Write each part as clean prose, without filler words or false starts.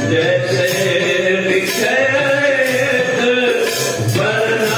जैसे विखेत वरना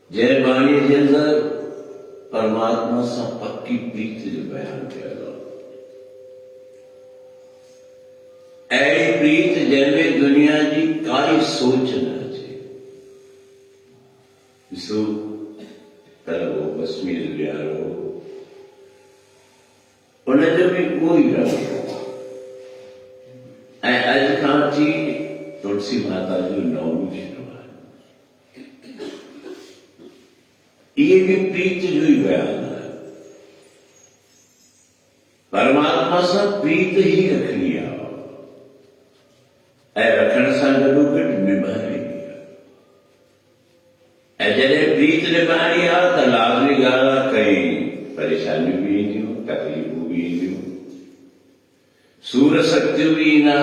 जय बाणी जे अंदर परमात्मा सां पक्की प्रीत जो बयान कयल आहे। अहिड़ी प्रीत जंहिंमें दुनिया जी काई सोच न अचे। ॾिसो तरहो कश्मीर ॾियारो उनजो बि कोई रंग ऐं अॼु खां अची तुलसी माता जो नवमी शुरू आहे। ये भी प्रीत जो ही बयान है। परमात्मा से प्रीत ही रखनी है ऐं रखण सां गॾोगॾु निभाइणी आहे। ऐं जॾहिं प्रीत निभाइणी आहे त लाज़मी ॻाल्हि आहे कई परेशानियूं बि ईंदियूं, तकलीफ़ूं बि ईंदियूं, सूर शक्तियूं बि ईंदा,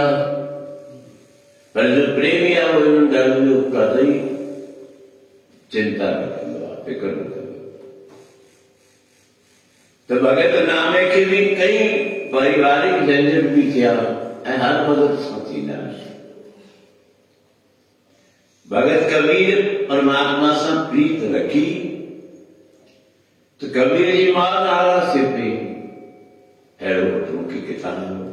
पर जो प्रेमी आहे उहो हिन ॻाल्हि जो कॾहिं चिंता न कंदो आहे, फिक्र न कंदो। तो भगत नामे के भी कई पारिवारिक झंझट भी थिया ऐं हर भगत सां थींदा। भगत कबीर परमात्मा सां प्रीत रखी तो कबीर जी मां नारा से पई अहिड़ो मूंखे किथां मिलियो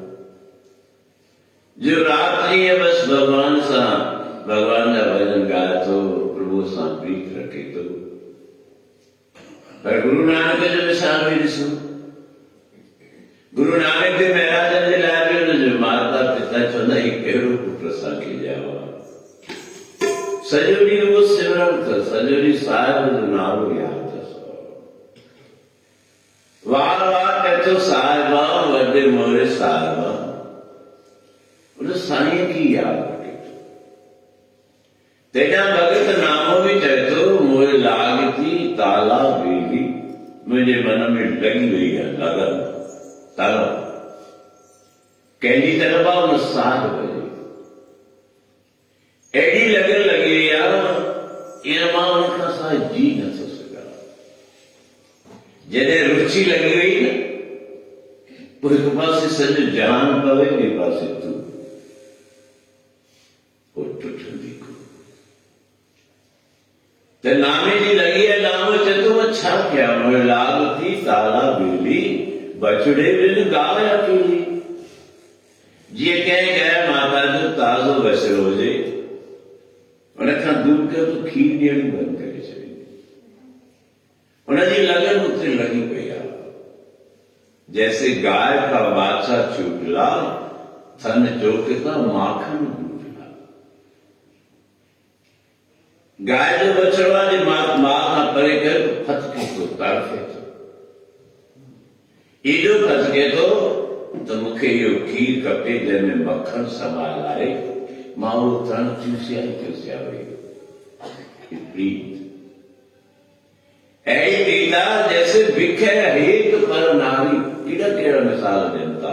जो रात ॾींहं बस भगवान सां भगवान जा भजन ॻाए थो, प्रभु सां प्रीत रखे थो। पर गुरु नानक जो मिसाल भी ॾिसो। गुरु नानक देव महाराज जे लाइ बि हुनजो माता पिता चवंदा ही कहिड़ो पुटु असांखे ॼावा। सॼो ॾींहुं उहो सिमरन अथसि, सॼो ॾींहुं साहिब जो नालो यादि अथसि। वार वार कहे थो साहिबा वॾे मोरे साहिबा, उन साईं खे यादि रखे थो। तेजा भगत नामो भी चए थो मोरे लाग थी ताला बेली, मुंहिंजे मन में लगी वई आहे लगन ताला कंहिंजी तरफ़ आहे उन साह वॼे अहिड़ी लगन लगी वई आहे ईअं मां उन खां सवाइ जी नथो सघां। जॾहिं रुचि लगी वई न पोइ हिकु पासे सॼो जान पवे, ॿिए पासे तूं टुटंदी त नामे जी लगी है। नामो चतो मां छा कयां, मुंहिंजो लाग थी ताला बेली, बछड़े बिन गांव अकेली। जीअं कंहिं गए माता जो ताज़ो बछड़ो हुजे उन खां दूर कयो तो खीर ॾियणी बंदि करे छॾी। उनजी लगन उते लगी पई आहे। जैसे गाय का बाछा चूटला, थन चोकता माखन गुटला। गाय जो बछड़वा जी मां ना परे कर फटके तो तड़फे तो एडो फटके तो मुखे यो खीर कपे जंहिंमें मक्खन समायल आहे, मां उहो तण चूसिया वई प्रीत ऐं पीता जैसे बिखे हेत पर नारी। कहिड़ा मिसाल ॾियनि था।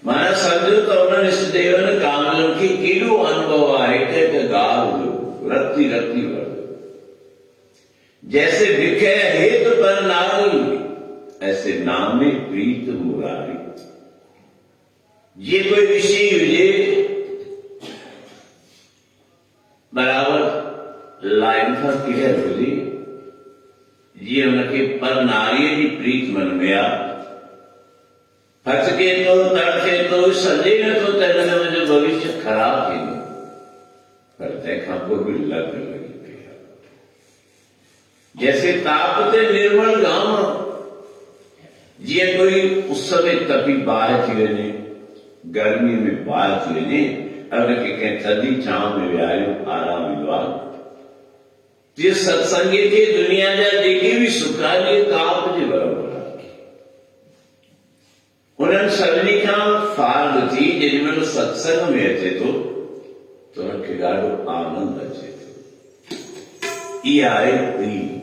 माना सम्झो त उन्हनि इष्टदेवनि कामलनि खे केॾो अनुभव आहे हिकु ॻाल्हि जो रती रती वरितो। जैसे बिखे हेत पर नारी, ऐसे नामे प्रीत मुरारी। ये कोई विषय हुजे बराबर लाइन खां क्लियर हुजे, जीअं हुनखे पर नारीअ जी प्रीत मन में आहे। फसके तो तड़के तो सजे नथो त हिन में मुंहिंजो भविष्य ख़राब थींदो, पर तंहिंखां पोइ बि लग लॻी पई आहे। जैसे ताप ते निर्मल घाम, जीअं कोई उस में तपी बाहि थी वञे, गर्मी में बाहि थी वञे, हुनखे कंहिं थधी छांव में विहारियो आराम ईंदो आहे। तीअं सत्संगी खे दुनिया जा जेके बि सुख आहिनि ताप जे बराबरि आहे। उन्हनि सभिनी खां फार्ग थी जेॾीमहिल सत्संग में अचे थो त हुनखे ॾाढो आनंद अचे थो। इहा आहे प्रीत,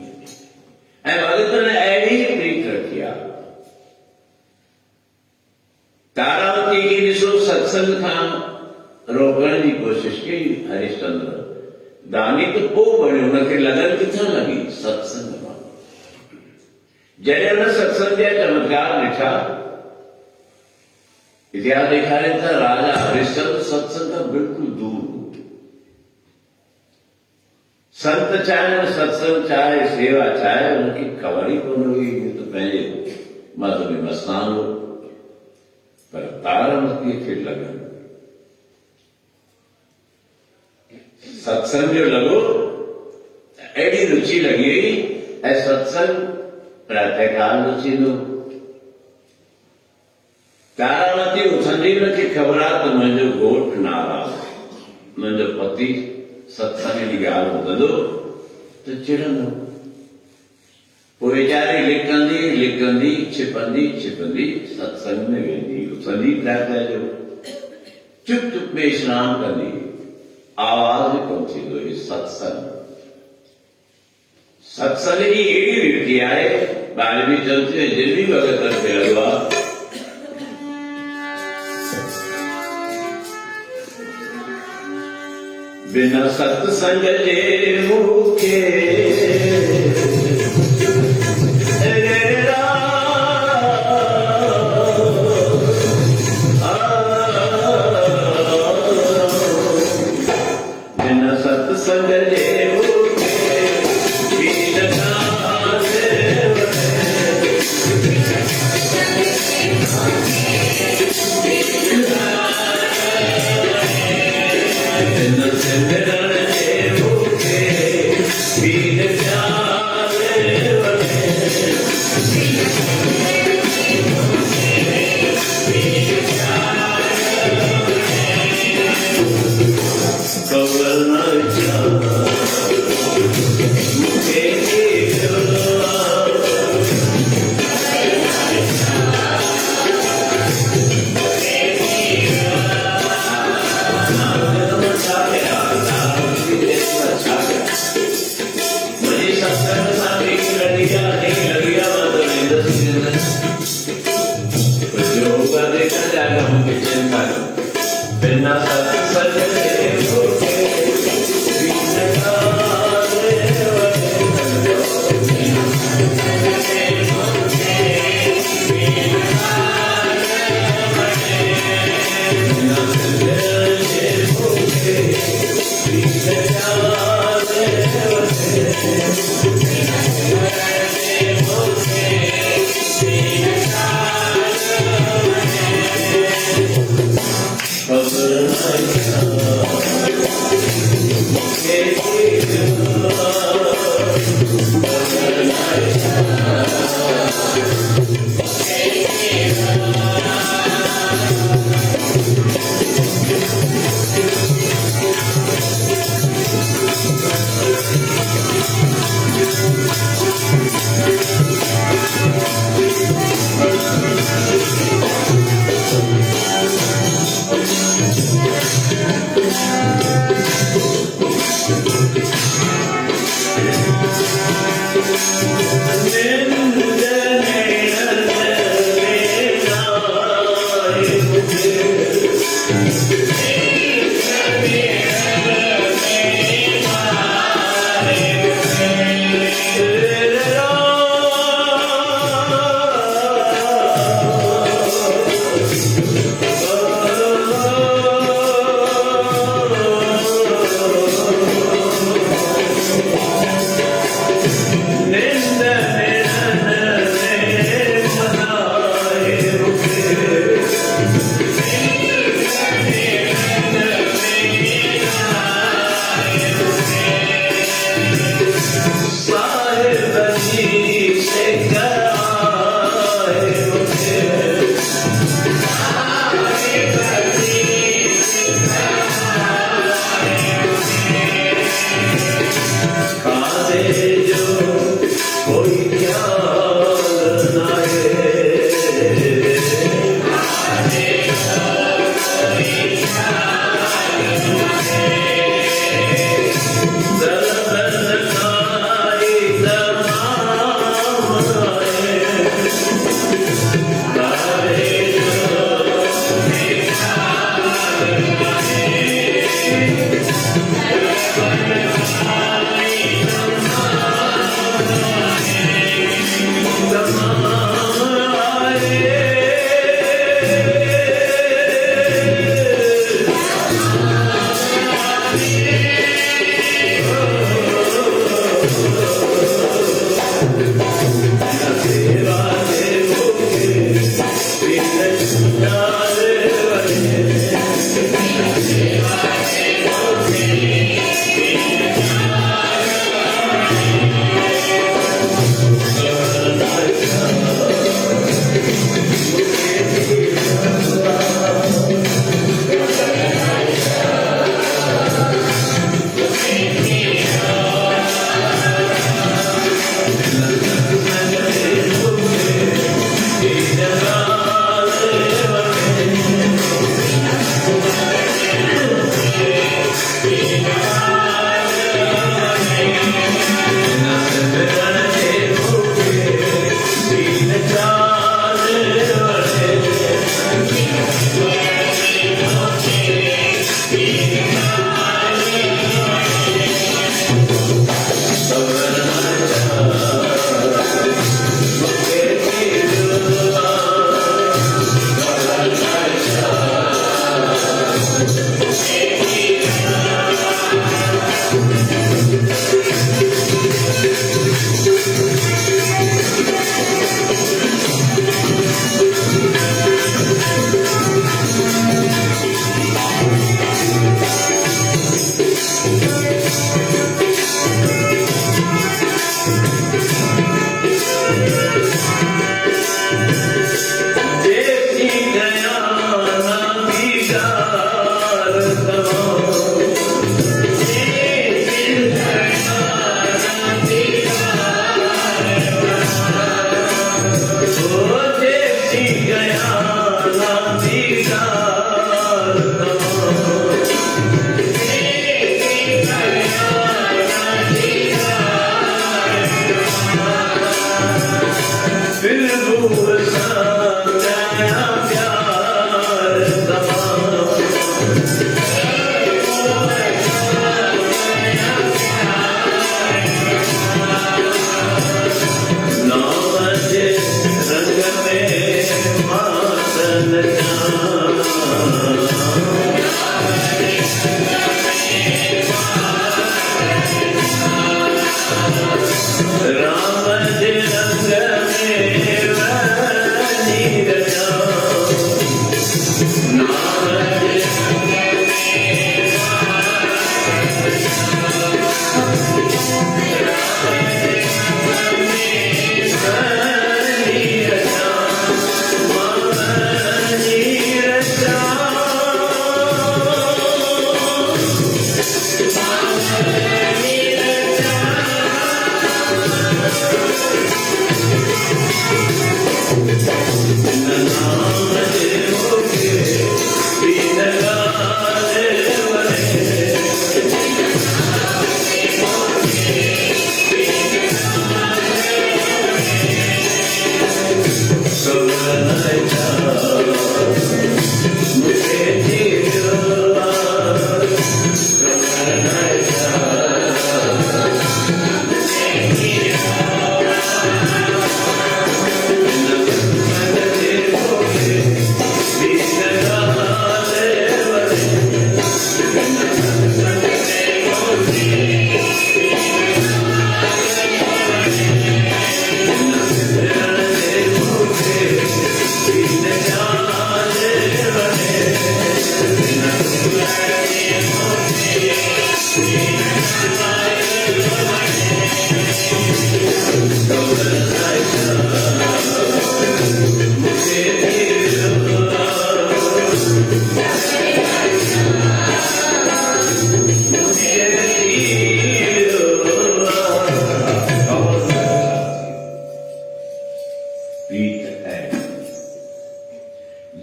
ऐं भॻतनि अहिड़ी प्रीत रखी आहे। तारावती खे ॾिसो सत्संग खां रोकण जी कोशिश कई हरिश्चंद्र, दानी तो पोइ बणियो, हुनखे लगन किथां लॻी? सत्संग मां। जॾहिं हुन सत्संग जा चमत्कार ॾिठा, इतिहास ॾेखारे था राजा हरिश्चंद्र सत्संग खां बिल्कुलु दूर हो। संत चाहे सत्संग चाहे सेवा चाहे हुनखे ख़बर ई कोन हुई, त पंहिंजे मद में मस्तान हो। पर तारावतीअ खे लगन सत्संग जो लॻो, अहिड़ी रुचि लॻी वई। ऐं सत्संग प्रातःकाल जो थींदो। तारावती उथंदी, हुनखे ख़बर आहे त मुंहिंजो घोटु नाराज़, मुंहिंजो पति सत्संग जी ॻाल्हि ॿुधंदो त चिड़ंदो। पोइ वीचारी लिकंदी लिकंदी छिपंदी छिपंदी सत्संग में वेंदी, उथंदी प्रातः जो चुप चुप में स्नान कंदी, आवाज़ कोन थींदो हुई। सत्संग जी अहिड़ी रीति आहे, ॿाहिरि बि चवंदी जिन बि भॻतनि खे लॻो आहे बिना सत्संग जे मुखे बिना सत्संग जे Be the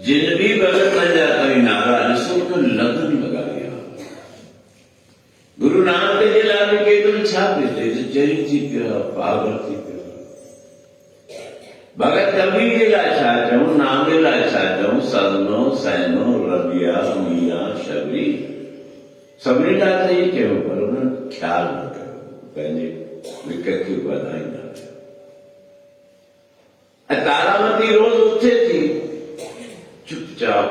जिन भी भगत न जाता नारा सबको लगन लगा दिया। गुरु नानक जी लाल के तुम छाप देते चरित जी का पार्वती का भगत कभी के ला चाहता हूं नाम के ला चाहता हूं सदनो सैनो रबिया मीरा शबरी सबरी लाता ये क्यों पर उन्होंने ख्याल न करो पहले विकट की बधाई ना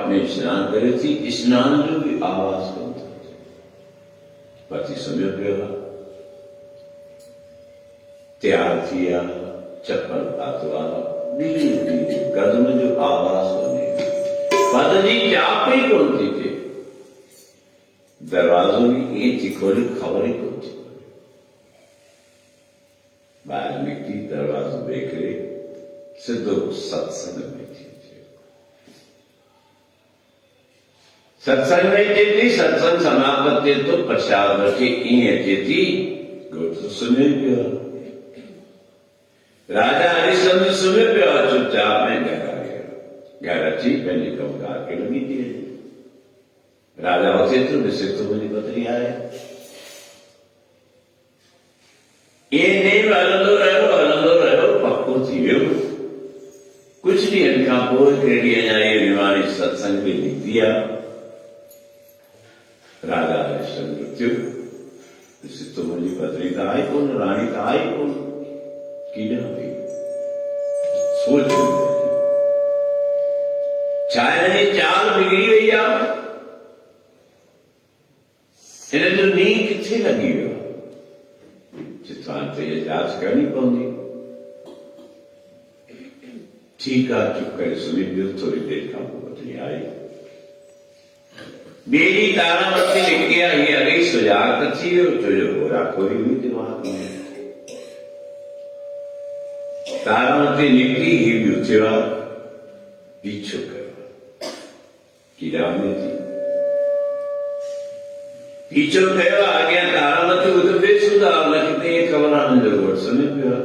ने स्नान करे थी, स्नान जो भी आवाज करता पति समय गया, तैयार किया, चप्पल पातवा धीरे धीरे कदम जो आवाज बने पद जी चापे कौन थी थे दरवाजों की ये खोली खबर ही कौन थी वाल्मीकि दरवाजा देख रहे सिद्धो सत्संग में थी, सत्संग में थी, सत्संग समापत्ति तो प्रसाद रखी थी तो सुने पियो राजा हरिश्चंद्र सुने पियो चुपचाप में घर आ गया, घर अच्छी पहले कमकार के लगी थी राजा होते तो निश्चित तो मुझे पत्नी आए ये नहीं अलंदो रहो पक्को थी कुछ नहीं इनका बोल क्रेडिया जाए निवाणी सत्संग में लिख दिया राजा हरिश्चंद्र मृत्यु निश्चित तो मुझे पत्नी का आई कौन रानी का आई कौन कीड़ा हुई सोच चाहे नहीं चाल बिगड़ी गई आप इन्हें जो नींद कितने लगी हो चित्रांत तो ये जांच करनी पड़ेगी ठीक है चुप कर सुनी भी थोड़ी देर का पत्नी आई मेरी तारामती लिख गया ये अगई सुजात थी तो जो गोरा खोरी हुई दिमाग में तारामती लिखी ही ब्यूचेवा पीछो कर कीड़ा में थी पीछो कहो आ गया तारामती उधर बेसुदा लगते ये खबर आने जरूर सुने पिया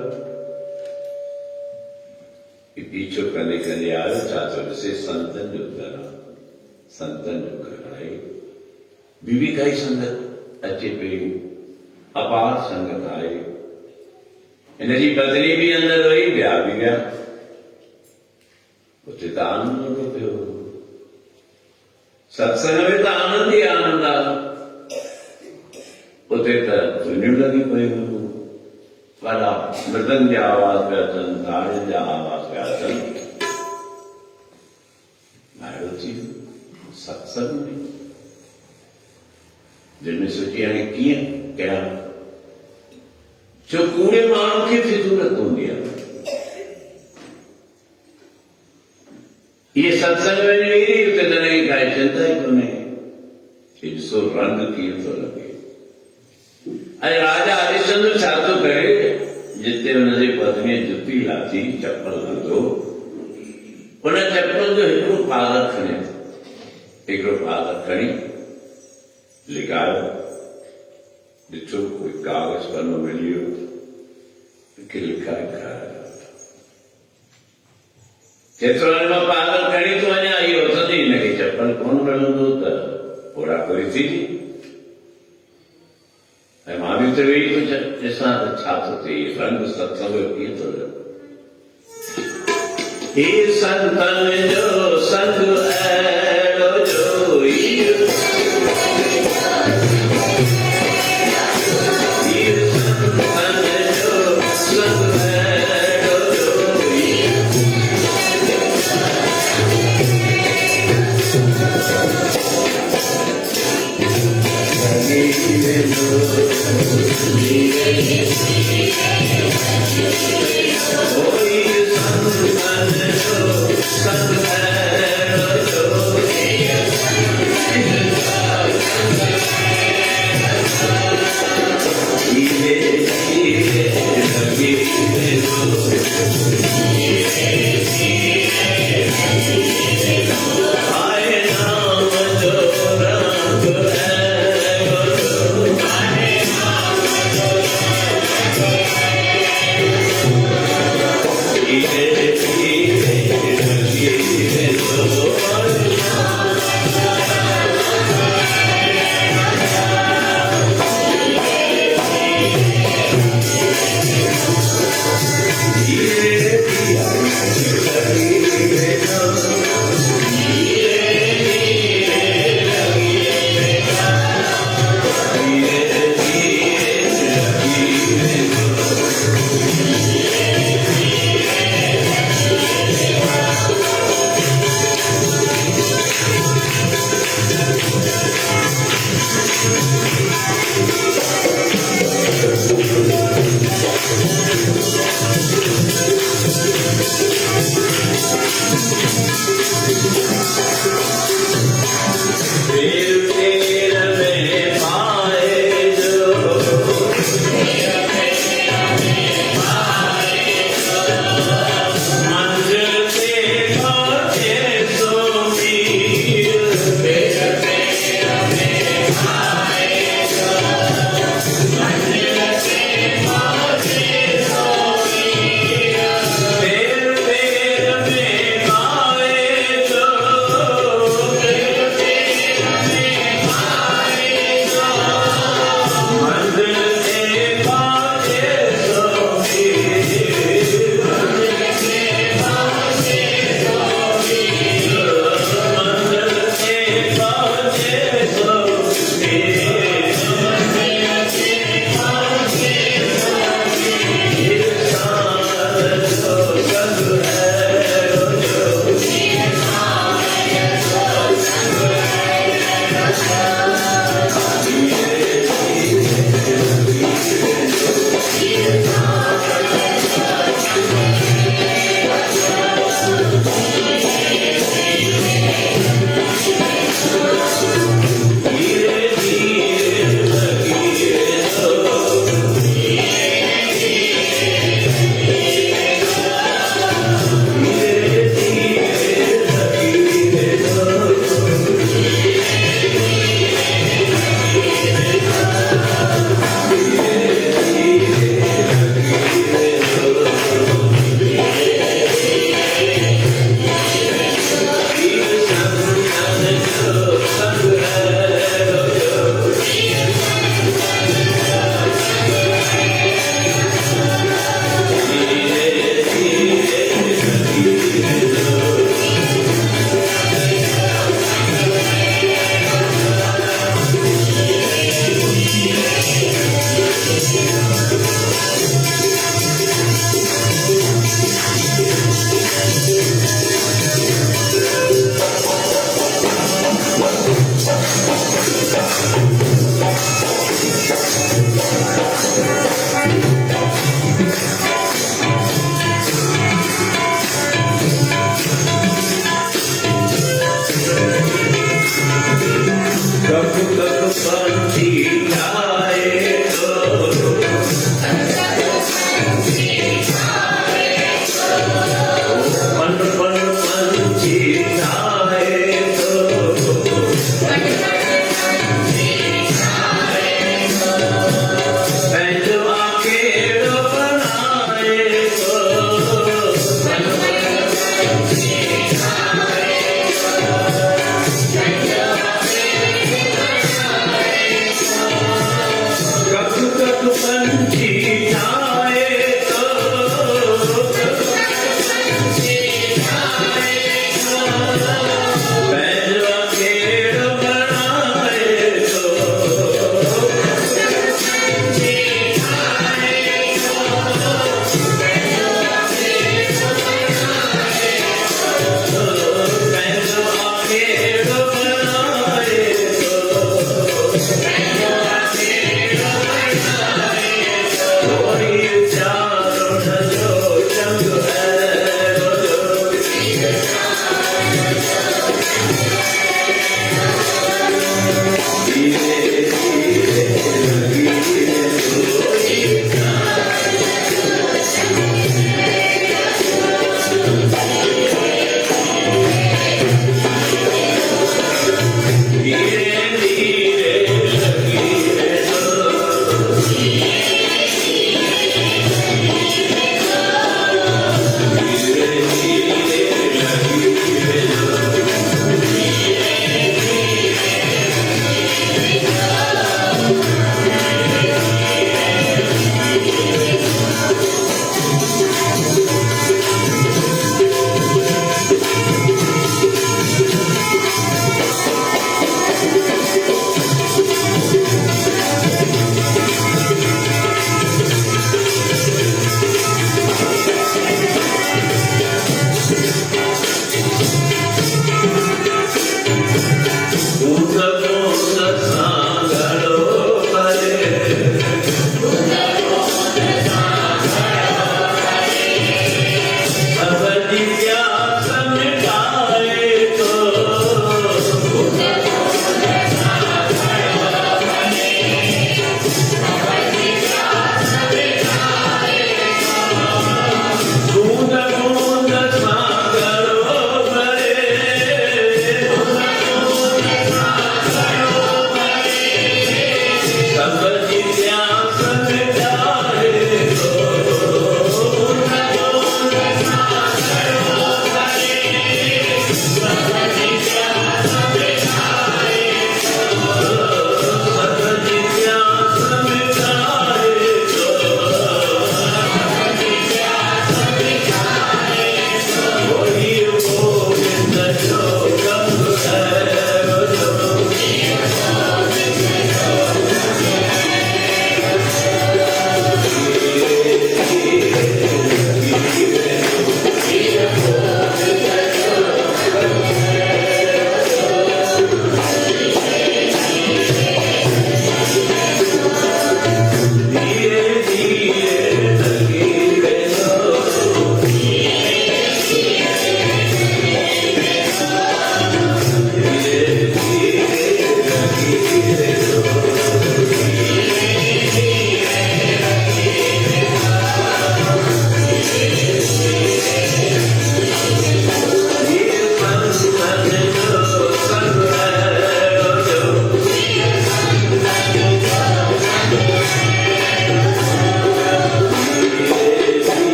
पीछो करने के लिए आयो चाचो से संतन जो करा संतन जो कराए बीबी का ही संगत अच्छे पे अपार संगत आए इनकी पत्नी भी अंदर रही ब्याह भी गया उचित आनंद करते हो सत्संग में तो आनंद ही आनंद आ उते धुनियों लगी पई वाला मृदंग जा आवाज पिया अचनि ताड़ियुनि जा आवाज पिया अचनि आयो थी सत्संग में जिनमें सोची हाणे कीअं कयां जो कूड़े माण्हू खे फितूरत हूंदी आहे ये सत्संग में नहीं उते तॾहिं काई चिंता ही कोन्हे ॾिसो रंग कीअं थो लॻे राजा हरिश्चंद्र छा थो करे जिते हुनजी पत्नी जुती लाथी चप्पल हलंदो उन चप्पल जो हिकिड़ो पालक खणी लिकायो ॾिठो कोई कागज पनो मिलियो कि लिखाए खाया जेतिरो मां पालक खणी थो वञा इहो सदी हिनखे चप्पल कोन मिलंदो त ओड़ा कोई थी मां भी तो वेही थो ॾिसां त छा थो थिए रंग सत्संग कीअं थो लॻे हे संतन जो संग अहिड़ो जोई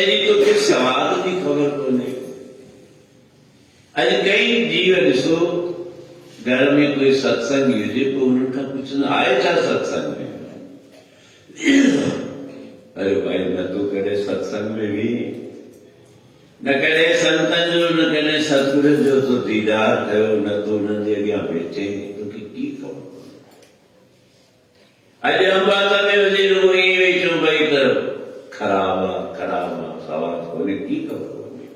जी तो के सवाल की खबर को नहीं। अज कई जीव ॾिसो घर में कोई सत्संग हुजे पोइ उन्हनि खां पुछंदो आहे छा सत्संग में? अरे भाई न तूं कॾहिं सत्संग में बि न कॾहिं संतनि जो न कॾहिं सतगुर जो तो दीदार कयो न तूं उन्हनि जे अॻियां बेचे तोखे की ख़बर? अॼु अंबाला में हुजे रुॻो ईअं वेठो भई त ख़राब आहे सवाल कोन्हे की ख़बर कोन्हे।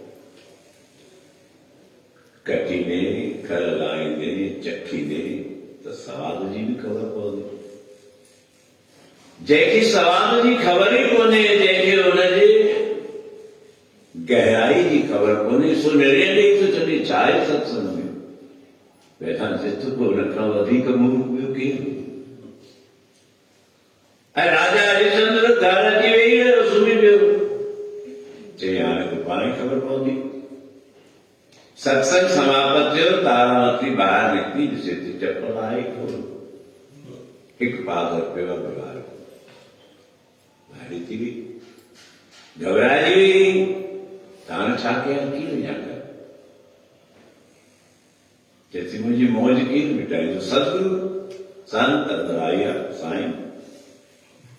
कटींदे खर लाहींदे चखींदे त सवाल जी बि ख़बर पवंदी। जंहिंखे सवाल जी ख़बर ई कोन्हे जंहिंखे हुनजे गहराई जी ख़बर कोन्हे सो निर्णय ॾेई थो छॾे छा आहे सत्संग में। वेठा चित पोइ हुन खां वधीक मूर्ख ॿियो केरु? ऐं राजा हरिश्चंद्र घर अची वेही रहियो सुम्ही पियो चई हाणे तो पाण ई ख़बर पवंदी। सत्संग समाप्त थियो तारावती ॿाहिरि निकिती ॾिसे थी चप्पल आहे कोन हिकु पादर पियो आहे ॿाहिरि भारी थी वई घबराइजी वई हाणे छा कयां कीअं वञा कर चएसि मुंहिंजी मौज कीअं मिटाईंदो सतगुरु संत अंदरि आई आहे साईं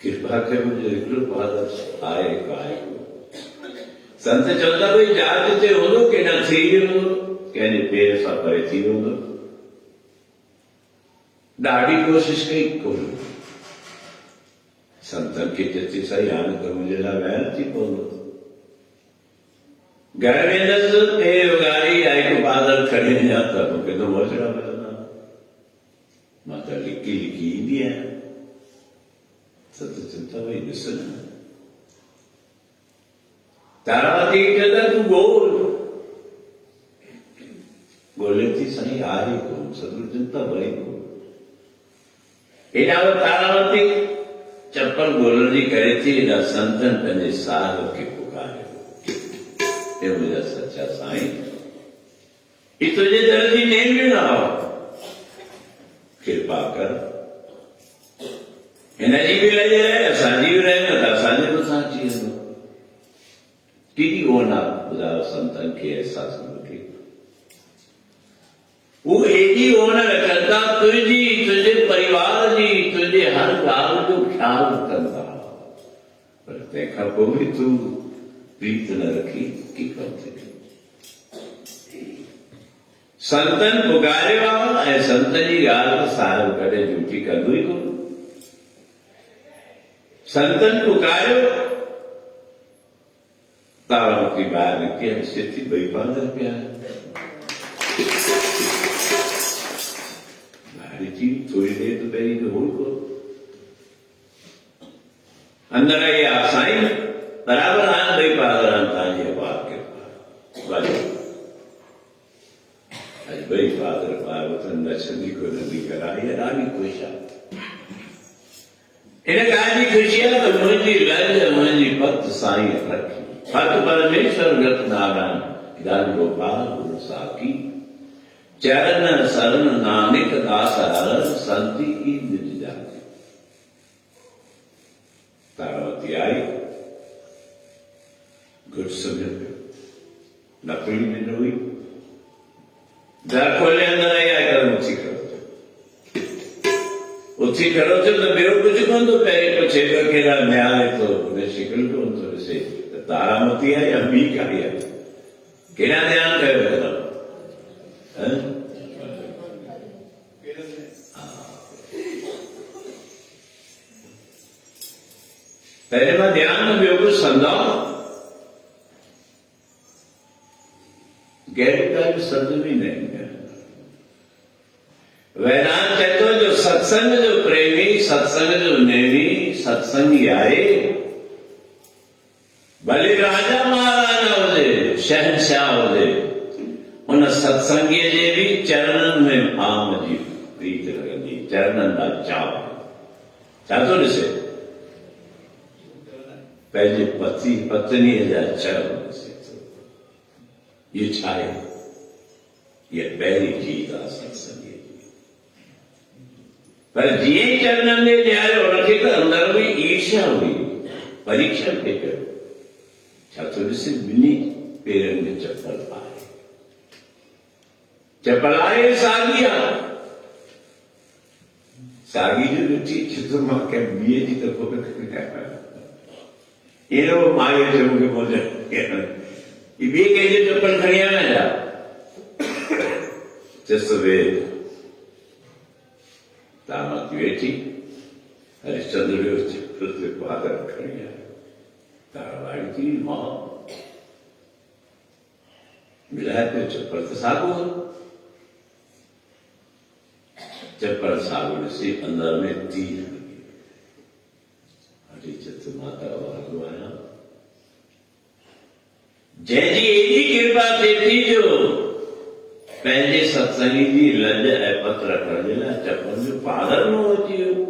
कृपा कयो मुंहिंजो हिकिड़ो पादर आहे संत चवंदा भई जहाज ते हूंदो के न थी वियो कंहिंजे पेर सां परे थी वेंदो ॾाढी कोशिशि कई कोन संतनि खे चएसि साईं हाणे त मुंहिंजे लाइ वहन थी पवंदो घर वेंदसि ॿिए गाड़ी या हिकु बादल खणी वञा त मूंखे त मोजड़ा मिलंदा मां त लिकी लिकी ईंदी आहियां। संत चिंता भई ॾिस न तारावती चवंदा तूं ॻोल्हे थी साईं आहे कोन सतगुरु चिंता भई कोन हेॾा तारावती चप्पल ॻोल्हण जी करे थी हेॾा संतनि पंहिंजे साहिब खे पुकारियो हे मुंहिंजा सचा साईं ही तुंहिंजे दर जी नेम में न आओ कृपा कर हिनजी बि लही रहे असांजी बि रहे न त असांजे मथां अची वेंदो केॾी ओन आहे ॿुधायो संतनि खे अहसास वठी वो एॾी ओन रखनि था तुंहिंजे परिवार जी तुंहिंजे हर ॻाल्हि जो ख़्यालु कंदा पर तंहिंखां पोइ बि तूं प्रीत न रखी की कमु थिए। संतनि पुकारियो आहे ऐं संत जी ॻाल्हि त साहिब कॾहिं झूठी कंदो ई कोन। संतनि पुकारियो तारावती ॿाहिरि निकिती ॾिसे थी ॿई पादर पिया ॿाहिरि थोरी देरि त पहिरीं त हो कोन अंदरि आई आहे साईं बराबरि हाणे ॿई पादर आहिनि तव्हांजी अपार कृपा अॼु ॿई पादर पायो त नचंदी को नंढी कराई आहे ॾाढी ख़ुशि आहे। हिन ॻाल्हि जी ख़ुशी आहे त मुंहिंजी लज मुंहिंजी पत साईं रखी पत परमेश्वर गत नारायण धन गोपाल गुरु साकी चरण शरण नानक दास हर संति की निज जाति। तारावती आई घुट समझ नकली निंड हुई दर खोले अंदर आई आकर उथी खड़ो थियो त ॿियो कुझु कोन थो पहिरीं तो छेड़ केॾा न्याय थो हुन शिकिल कोन थो ॾिसे त तारामती आहे या ॿी काई आहे केॾा ध्यानु कयो पहले मां ध्यान में ॿियो कुझु सम्झां गहरी ॻाल्हि सम्झ में न ईंदी वेदांत चए थो जो सत्संग जो प्रेमी सत्संग जो नेमी सत्संगी आहे भले राजा महाराजा हुजे शहनशाह हुजे उन सत्संगीअ जे बि चरणनि में आम जी प्रीत लॻंदी चरणनि जा चाव छा थो ॾिसे पंहिंजे पति पत्नीअ जा चरण ॾिसे थो इहो छा आहे इहा पहिरीं जीत आहे सत्संगीअ पर जीअं ई चरणनि में ॾियारियो हुनखे त अंदरि बि ईर्ष्या हुई परीक्षण थे कयो थोड़ी सी बिनी पेरन में चप्पल आए सागी जो रुचि चित्र मां के बीए जी तो को ये लोग माये जो मुझे बोल रहे ये के जो चप्पल खड़िया में जा जसवे दामाद बेटी हरिश्चंद्र चप्पल से पाकर खड़िया ताराबाई की मां मिला है चप्पल तो सागो चप्पल सागुन से अंदर में तीर हरी चित्र माता भगवान जय जी एजी कृपा थी जो पहले सत्संगी जी लज है पत्र कर देना चप्पल जो पागल न होती हो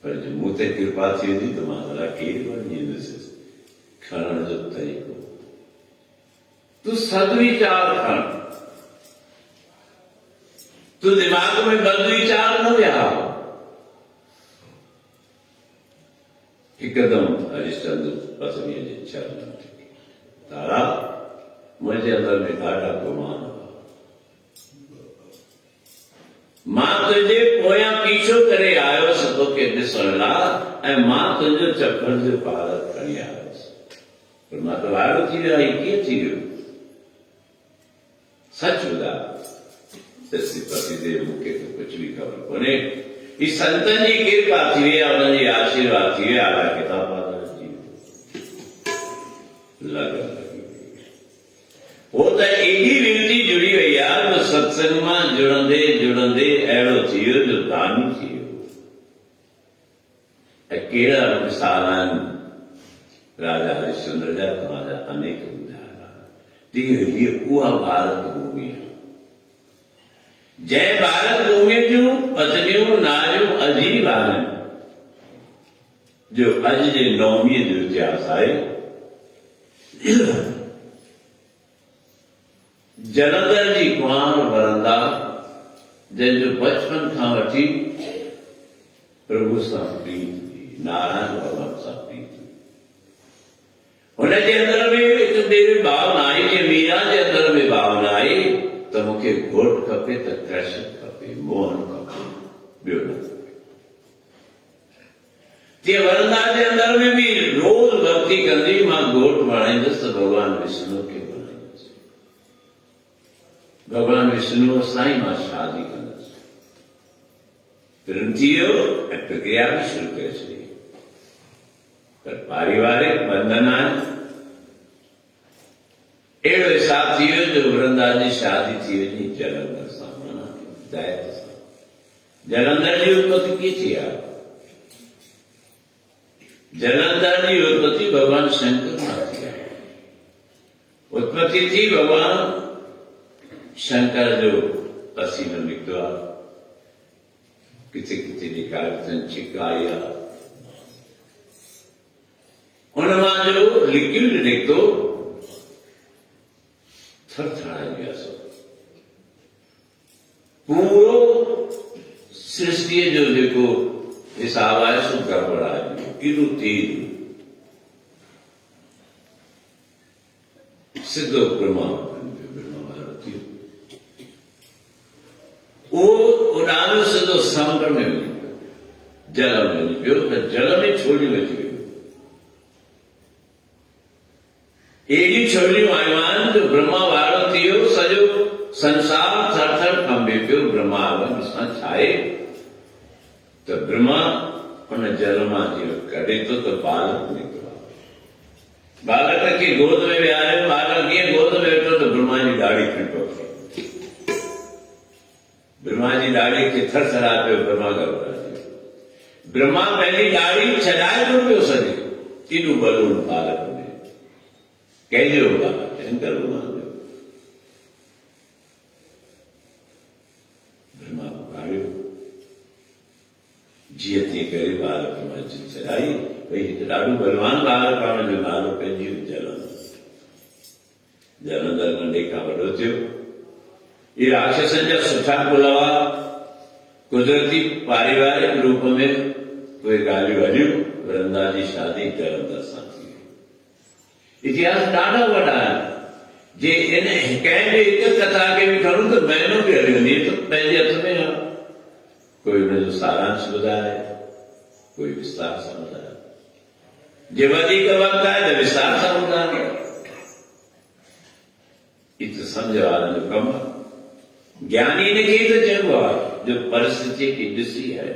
पर जो मुँह ते कृपा थी तो माता के खरण जो तरीको तू सदविचार खण तू दिमाग में बदविचार न विहार एकदम हरिश्चंद्र पत्नी चरण तारा मुझे अंदर में ॾाढा गुमान मां तुझे पोयां पीछो करे आयो सतो के ॾिसण लाइ ऐं मां तुंहिंजो चप्पल जो पालक खणी आयुसि पर मां त वाइड़ो थी वियो आहे कीअं थी वियो सच ॿुधा सची पतिदेव मूंखे तो कुछ भी खबर कोन्हे ही संतन जी कृपा थी वई आहे उन्हनि जी आशीर्वाद थी विया आला किताब लॻ वो तो एडी विनती जुड़ी वही यार तो सत्संग में जुड़ंदे जुड़ंदे अड़ो थी वियो जो दानी थी वियो कहिड़ा मिसाल आहिनि राजा हरिश्चंद्र जा तव्हांजा अनेक ॿुधाया तीअं उहा भारत भूमि जय भारत भूमि जूं पत्नियूं नारियूं अजीब आहिनि जो अॼु जे नौमीअ जो इतिहास आहे जलंधर जी कुंवार वरंदा जंहिंजो बचपन खां वठी प्रभु सां प्रीत नारायण भॻवान सां प्रीत हुनजे अंदर में हिकु ॿिए भावना आई कि मीरा जे अंदर में भावना आई त मूंखे घोट खपे त कृष्ण खपे मोहन खपे ॿियो न खपे तीअं वरंदा जे अंदर में बि रोज़ भक्ति कंदी मां घोट वणाईंदुसि त भॻवान विष्णु खे वणाईंदुसि भगवान विष्णु सां ई मां शादी कंदुसि प्रेम थी वियो ऐं प्रक्रिया बि शुरू करे छॾी पर पारिवारिक बंधन आहिनि अहिड़ो हिसाब थी वियो जो वृंदा जी शादी थी वञी जलंधर सां माना दैत सां जलंधर जी उत्पत्ति कीअं थी आहे जलंधर जी उत्पत्ति भगवान शंकर मां थी आहे उत्पत्ति थी भगवान शंकर जो पसीनो निकितो आहे किथे किथे निकाल छिक आई आहे उन मां जो लिक्विड निकितो थरथराई गया सब पूरो सृष्टि जो जेको हिसाब आहे सो गड़बड़ आहे एॾो तेज सिधो ब्रह्मा उहो उॾामियो सिधो समुंड में वञी पियो जल में वञी पियो त जल में छोलियूं अची वियूं एडी छोलियूं आयूं आहिनि जो ब्रह्मा वारो थी वियो सॼो संसार थर थर कंबे पियो ब्रह्मा ॾिसां छा आहे त ब्रह्मा उन जल मां जीअं कढे थो त बालक निकितो आहे बालक खे गोद में विहारियो बालक कीअं गोद में वेठो त ब्रह्मा जी ॾाढ़ी खंडो थी ब्रह्मा जी ॾाढ़ी खे थर थराए पियो ब्रह्मा घबराए ब्रह्मा पंहिंजी ॾाढ़ी छॾाए थो पियो सॼो एॾो बलून बालक में कंहिंजो बालक शंकर भॻवान जो ब्रह्मा पुकारियो जीअं तीअं करे बालक मां छॾाई भई हिकु ॾाढो बलवान बालक आहे हुनजो नालो पंहिंजी जलंधर नंढे खां वॾो थियो ये राक्षसनि जा सुठा कुल हुआ कुदरती पारिवारिक रूप में कोई ॻाल्हियूं हलियूं वृंदा जी शादी जलंधर सां थी इतिहास ॾाढा वॾा आहिनि जे इन कंहिं हिक कथा खे बि खणूं त महीनो बि हली वञे त पंहिंजे हथ में आहे कोई हुनजो सारांश ॿुधाए कोई विस्तार सां ॿुधाए जे वधीक वक़्तु आहे त विस्तार सां ॿुधाए हीअ त सम्झ वारनि जो कमु आहे ज्ञानी इनखे ई त चइबो आहे जो परिस्थितीअ खे ॾिसी आहे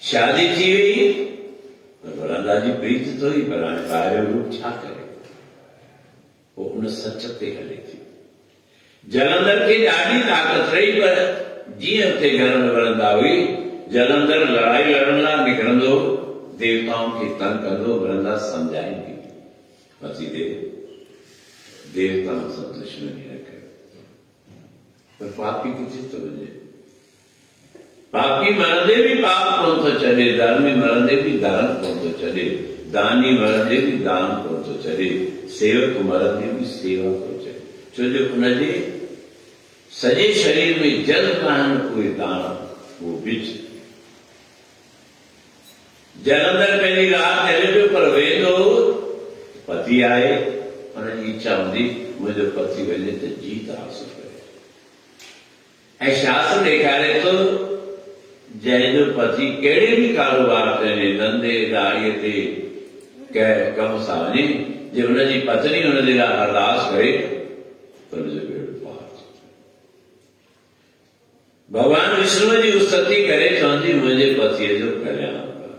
शादी थी वई वरंदा जी प्रीत थी पर हाणे ॿाहिरियों रूप छा करे पोइ उन सच ते हले थी जलंधर खे ॾाढी ताक़त रही पर जीअं उते घर में वरंदा हुई जलंधर लड़ाई लड़ण लाइ निकिरंदो देवताउनि खे तंग कंदो वरंदा सम्झाईंदी पति देवताउनि सां दुश्मनी न करे पर पापी किथे थो वञे पापी मरंदे भी पाप कोन थो छॾे धर्मी मरंदे भी धर्म कोन थो छॾे दानी मरंदे भी दान कोन थो छॾे सेवक मरंदे भी सेवा थो छॾे छो जो उनजे सॼे शरीर में जल आहिनि उहे दाना वो बिज जलंधर पंहिंजी राति हले पियो पर वेंदो पति आहे उनजी इच्छा हूंदी मुंहिंजो पति वञे त जीत हासिल करे ऐं शास्त्र ॾेखारे थो जंहिंजो पति कहिड़े बि कारोबार ते धंधे दाड़ीअ ते कंहिं कम सां वञे जे हुनजी पत्नी हुनजे लाइ अरदास करे त हुनजो बेड़ो पार थो थिए भॻवान विष्णुअ जी उस्तति करे चवंदी मुंहिंजे पतीअ जो कल्याण कर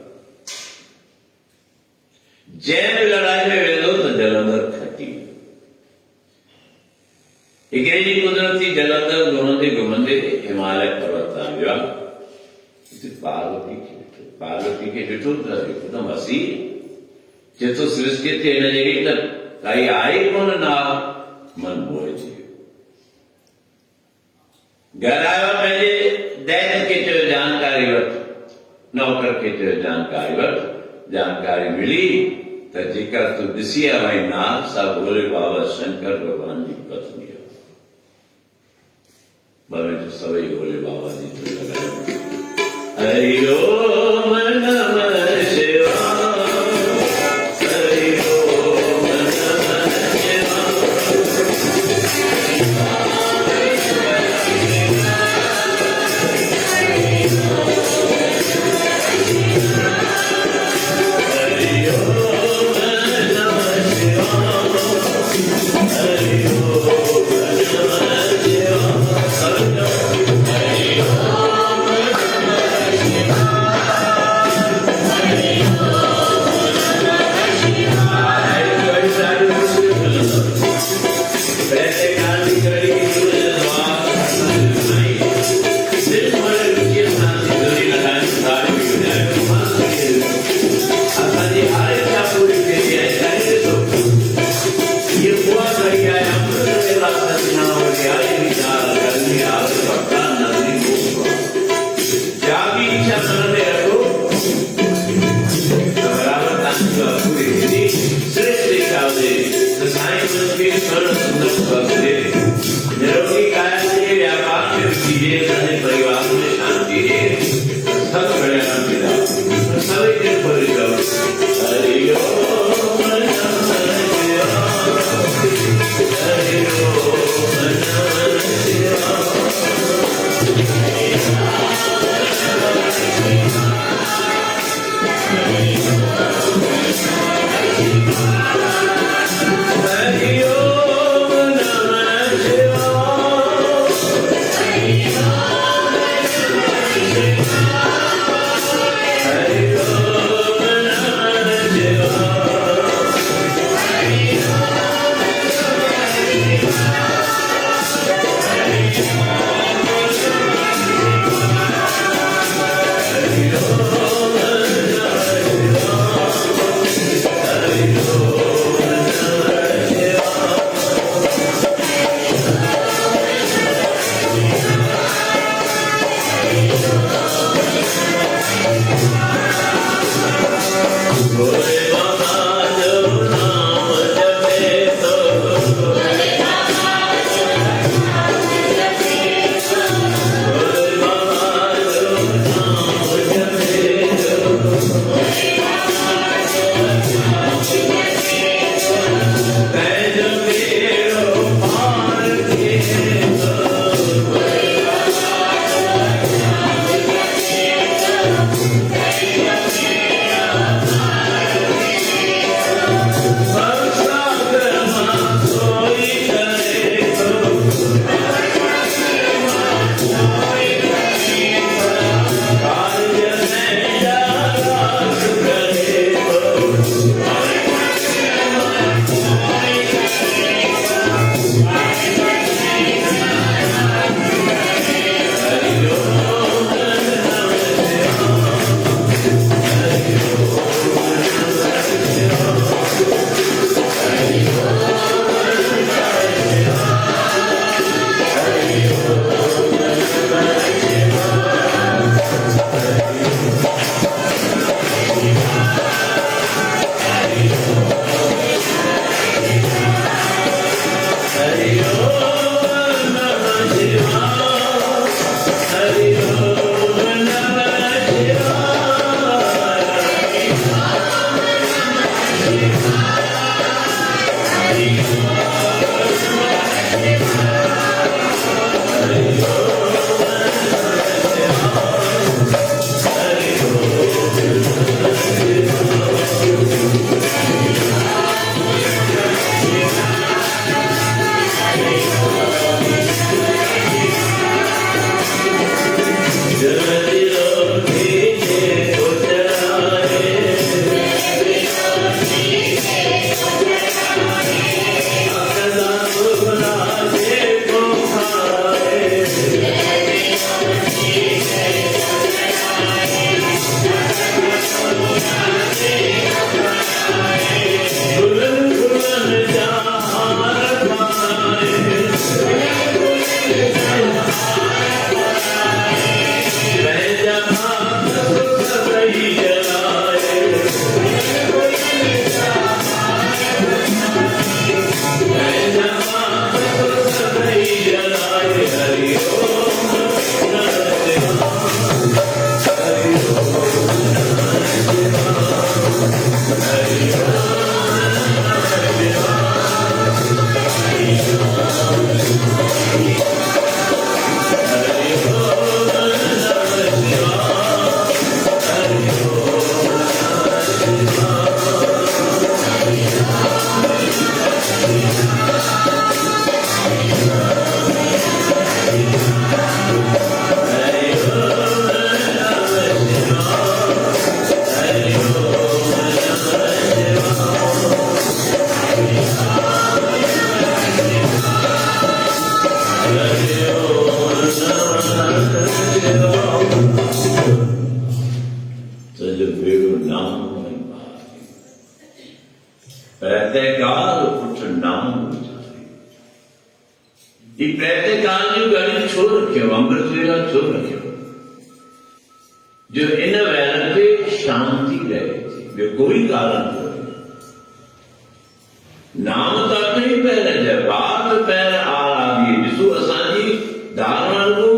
जंहिं बि लड़ाई में वेंदो त जलंधर खटी हिकिड़े ॾींहुं कुदरती जलंधर घुमंदे घुमंदे हिमालय पर्वत तां वियो आहे पार्वती खे ॾिठो त हिकदमि हसी चए थो सृष्टि ते हिन जहिड़ी त काई आहे कोन ना मन मोहिजी वियो घर आयो पंहिंजे दैत खे चयो जानकारी वठ नौकर खे चयो जानकारी वठ जानकारी मिली त जेकर तूं ॾिसी आयो आहीं नाथ सा भोले बाबा शंकर भॻवान जी पत्नी भले तो सभई भोले बाबा जी तो लॻायो हरि ओम नमः शिवाय हरि ओम नमः प्रातःकाल उठ नाम उचारे। ये प्रातःकाल जो गाड़ी छोड़ रखे अमृत वेला छोड़ रखे जो इन वेल पे शांति रहे थी कोई कारण कोई नाम तक ही पैर है बात पैर आ रही जिसको असांजी धारणा को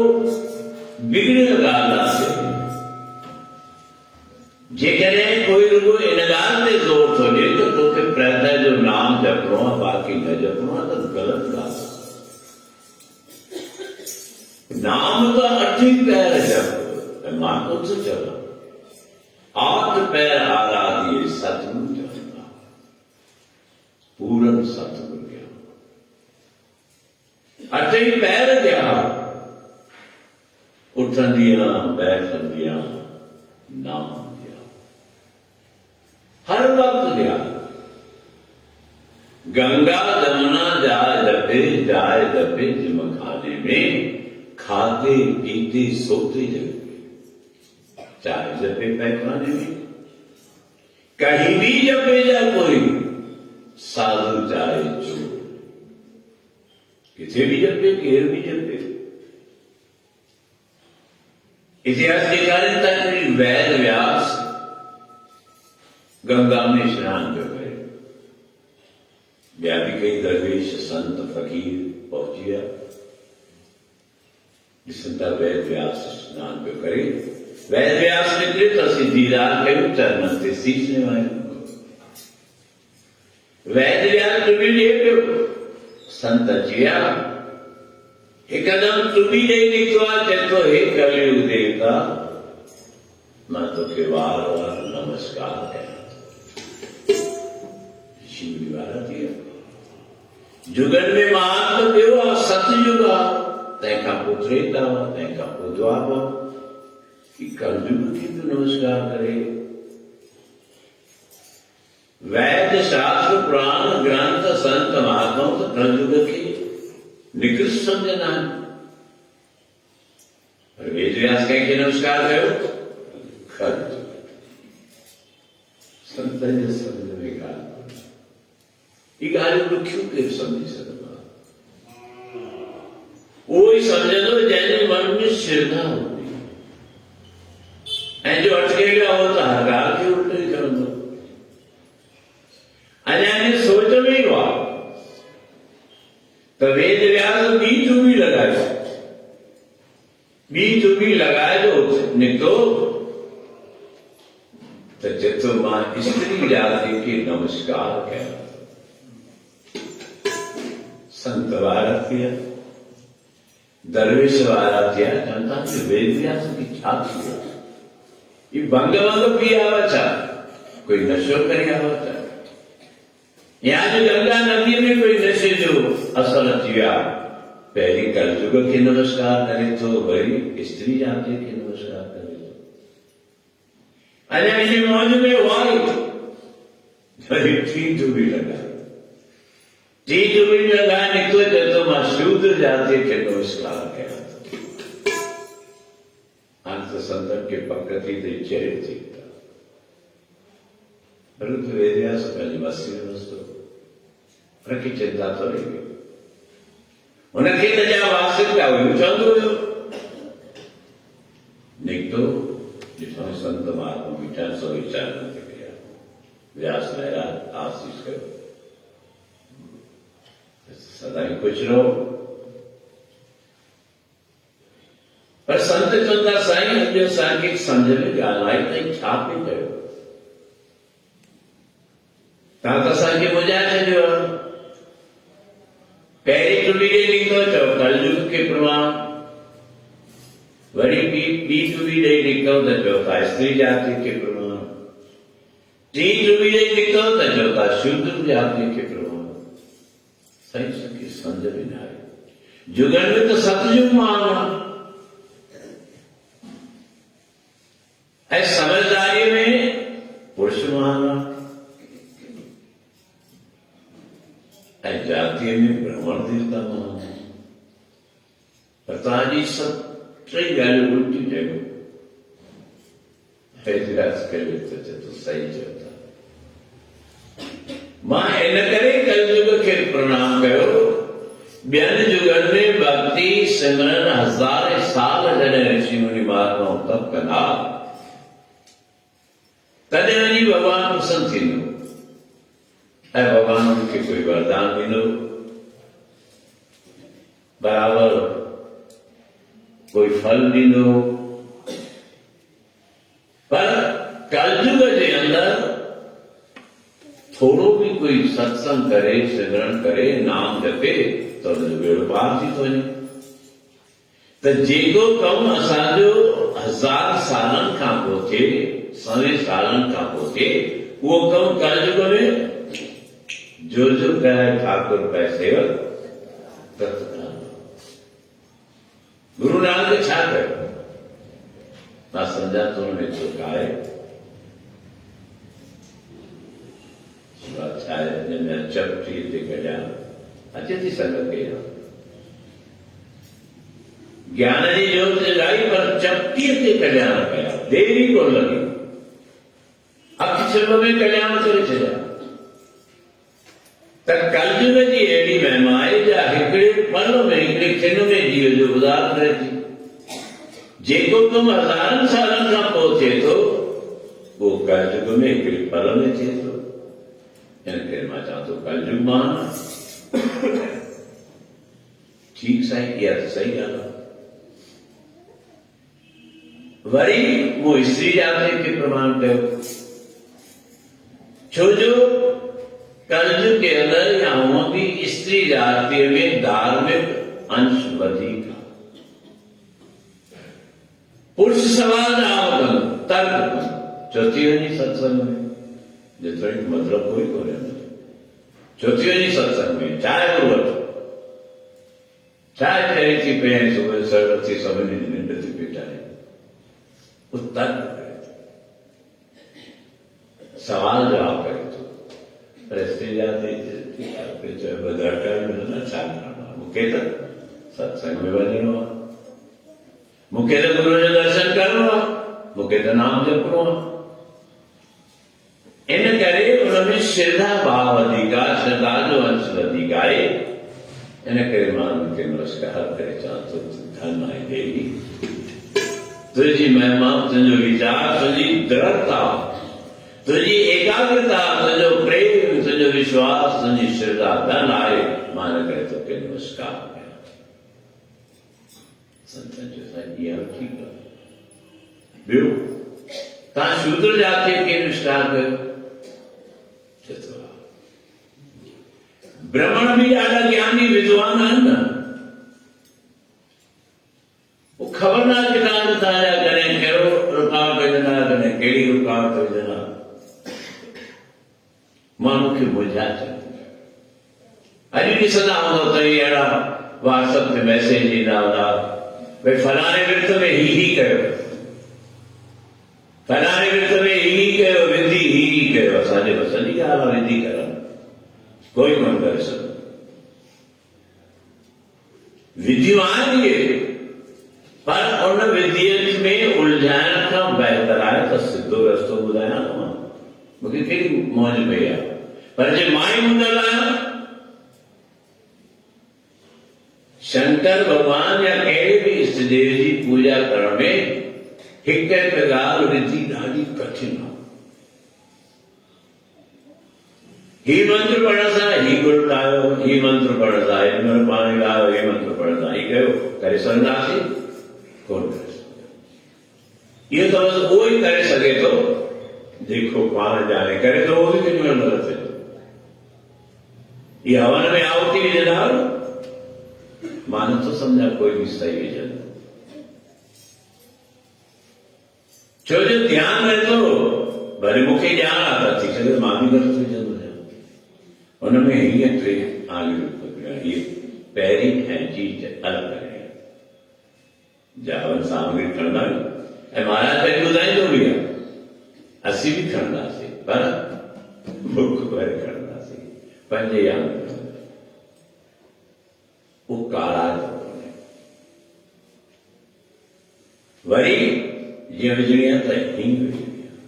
बिगड़े ॻाल्हि आहे जेकॾहिं कोई रुगो इन ॻाल्हि ते ज़ोर थो ॾिए त तोखे प्रातः जो नाम जपणो आहे बाक़ी न जपणो आहे त ग़लति ॻाल्हि आहे। नाम त अठी पैर जप ऐं मां कुझु चवां आठ पैर आराधिए सतगुरु जपंदा पूरन सतगुरु ज्ञान अठई पैर जा उठंदियां बैठंदियां नाम दिया हर वक्त दिया गंगा जमुना जाए जपे जिमखाने में खाते पीते सोते जपे चाहे जपे पैखाने में कहीं भी जपे जा कोई साधु चाहे चोर किसी भी जपे केर भी जपे इतिहास के कारण तक वैद व्यास गंगा में स्नान कर गए व्यापी कई दरवेश संत फकीर पहुंच गया जिसंता वैद व्यास स्नान पे करे वैद व्यास निकले तो सिद्धिदार के चरण से सींचने वाले वैद व्यास तुम्हें ले संत जिया एकदम तुम्ही नहीं निकला तो हे कलयुग देवता मैं तो के वार वार नमस्कार कहना शिव वाला दिया जुगन में महात्म देव सतयुग तैका पुत्रेता तैका पुद्वाप कि कलयुग की तो नमस्कार करे वैद्य शास्त्र पुराण ग्रंथ संत महात्माओं तो कलयुग की निकृष्ट समझना है और वेद व्यास कह के नमस्कार करो संत ने समझने का ये गाली को क्यों के समझ सकता वो ही समझे तो जैसे मन में श्रद्धा होती है जो अटकेगा वो तो हकार के उल्टे कर दो अन्य सोच में हुआ तो वेद व्यास बीज भी लगाए बीज भी लगाए तो निकलो तो जितो मां स्त्री जाति की नमस्कार कह संत वारा किया दरवेश वारा किया जनता के वेद व्यास की छाती ये भंग भंग पी आवा कोई नशो करी आवा यहाँ जो गंगा नदी में कोई नशे जो असल जिया पहली कलयुग के नमस्कार करे तो वही स्त्री जाति के नमस्कार करे तो अरे इन्हें मौज में वाई ठीक भी लगा ठीक भी लगा निकले तो मां शूद्र जाति के नमस्कार कहना अंत संदर्भ के पक्कती थे चरित्र सीखता परंतु वेदव्यास पहले मस्ती में मस्त उनकी चिंता तो नहीं हुई उनकी तजा वास्तव क्या हुई चंद्र हो नहीं तो जिसमें संत महात्मा विचार सो विचार करके गया व्यास लहरा आशीष करो सदा ही कुछ रहो पर संत चंदा साईं जो सांख्यिक समझ में गालाई नहीं छाप ही करो ताता सांख्य बुझा है जो पहली टुबीरे लिखो तो कलयुग के प्रमाण वरी बी टुबीरे लिखो तो चौथा स्त्री जाति के प्रमाण टी टुबीरे लिखो तो चौथा शूद्र जाति के प्रमाण सही सकी समझ में ना आए जुगन में तो सतयुग माना है समझदारी में पुरुष माना जातीय में ब्राह्मण देवता माना पता जी सब सही गाली उल्टी जगह फैजराज कह लेते थे तो सही चलता मां इन करे कलयुग खे प्रणाम कयो। ॿियनि युगनि में भक्ति सिमरन हज़ारे साल जॾहिं ऋषि मुनि महात्माऊं तप कंदा तॾहिं वञी भॻवानु प्रसन्न थींदो ऐं भॻवानु उनखे कोई वरदान ॾींदो, बराबर कोई फल ॾींदो। पर कलयुग जे अंदरि थोड़ो भी कोई सत्संग करे, सिमरन करे, नाम जपे तो बेड़ो पार थी थो वञे। त जेको कमु असांजो 1000 सालनि खां पोइ थिए, 100 सालनि खां पोइ थिए, उहो कमु कलयुग में जो कहे ठाकुर पैसे गुरु नानक छा कयो? मां सम्झा थो हुनमें चुक आहे। चपटी ते कढिया अचे थी संगत खे ज्ञान जी जोत जगाई पर चपटीअ ते कल्याण कया, देरी कोन लगी, अख छिप में कल्याण करे छॾिया। त कलयुग जी अहिड़ी महिमा आहे जा हिकिड़े पल में, हिकिड़े खिन में जीव जो गुज़ार करे थी। जेको कमु 1000 सालनि खां पोइ थिए थो उहो कलयुग में हिकिड़े पल में थिए थो। इन करे मां चवां थो कलयुग महान। ठीक साईं, इहा त सही ॻाल्हि आहे। वरी वो स्त्री जाति खे प्रमाण कयो, छो जो कलयुग के अंदर या हुआ भी स्त्री जाति में धार्मिक अंश वधीक आहे। पुरुष सवाल जवाब कनि, तर्क कनि, चौथी वञी सत्संग में जेतिरो मतिलबु कोई कोन्हे, चौथी वञी सत्संग में चाहे बि वठो, चाहे पहिरीं थी पहिरीं सुबुह सर्व थी सभिनी जी निंड थी पेटाए, वो तर्क करे थो, सवाल जवाब करे थो। पर स्त्री जाति छा करणो आहे? मूंखे त सत्संग में वञिणो आहे, मूंखे त गुरू जो दर्शन करणो आहे, मूंखे त नाम जपणो आहे। इन करे उनमें श्रद्धा भाव वधीक आहे, श्रद्धा जो अंश वधीक आहे। इन करे मां उनखे नमस्कार करे चवां थो धन आहे देवी, तुंहिंजी महिमा, तुंहिंजो वीचार, तुंहिंजी दृढ़ता, तुंहिंजी एकाग्रता, तुंहिंजो प्रेम, तुंहिंजो विश्वास, तुंहिंजी श्रद्धा धन आहे। मां इन करे तोखे नमस्कार कयां। संतनि जो साईं इहा ठीकु आहे। ॿियो तव्हां शूद्र जाति खे निष्ठा कयो, ब्राह्मण भी ॾाढा ज्ञानी विद्वान आहिनि न, वो ख़बर न आहे किताब तव्हांजा कॾहिं कहिड़ो रुकावट विझंदा, कॾहिं कहिड़ी रुकावट विझंदा, माण्हू खे मुंझा चवंदा। अॼु ॾिसंदा हूंदव त अहिड़ा व्हाट्सएप ते मैसेज ईंदा हूंदा, भई फलाणे विर्त में ही कयो, फलाणे विर्त में ही कयो, विधि ही कयो। असांजे वसण जी ॻाल्हि आहे, विधि करणु कोई कोन करे सघंदो। विधियूं आहिनि इहे, पर उन विधियुनि में उलझाइण खां बहितर आहे त सिधो रस्तो ॿुधायां न मां, मूंखे कहिड़ी मौज पई आहे। पर जे मां ई मुंदल आहियां, शंकर भगवान या कहिड़े भी इष्ट देव जी पूजा करण में हिकु हिकु ॻाल्हि विधि ॾाढी कठिन आहे। ही मंत्र पढ़ण सां ही गुण लायो, ही मंत्र पढ़ण सां हिनमहिल पाणी लायो, ही मंत्र पढ़ण सां ही कयो, करे सघंदासीं? कोन करे सघंदासीं। इहो त बसि उहो ई करे सघे थो जेको पाण ॼाणे, करे थो उहो बि केॾी महिल ग़लति थिए थो। इहा हवन में आहुति विझंदा, मां नथो सम्झा कोई बि सही विझंदो, छो जो ध्यानु रहे थो। भले मूंखे ॼाण आहे त थी सघे मां बि ग़लति विझंदो आहियां। उनमें हीअं टे आंगुरियूं पकड़ियूं, हीअ पहिरीं ऐं चीज अलॻि करे जावन सामग्री खणंदा आहियूं, ऐं महाराज पहिरीं ॿुधाईंदो बि आहे, असीं बि खणंदासीं पर बुक करे खणंदासीं। 5 आंगुरियूं वो काड़ा कोन्हे। वरी जीअं विझणी आहे त हींग विझणी आहे,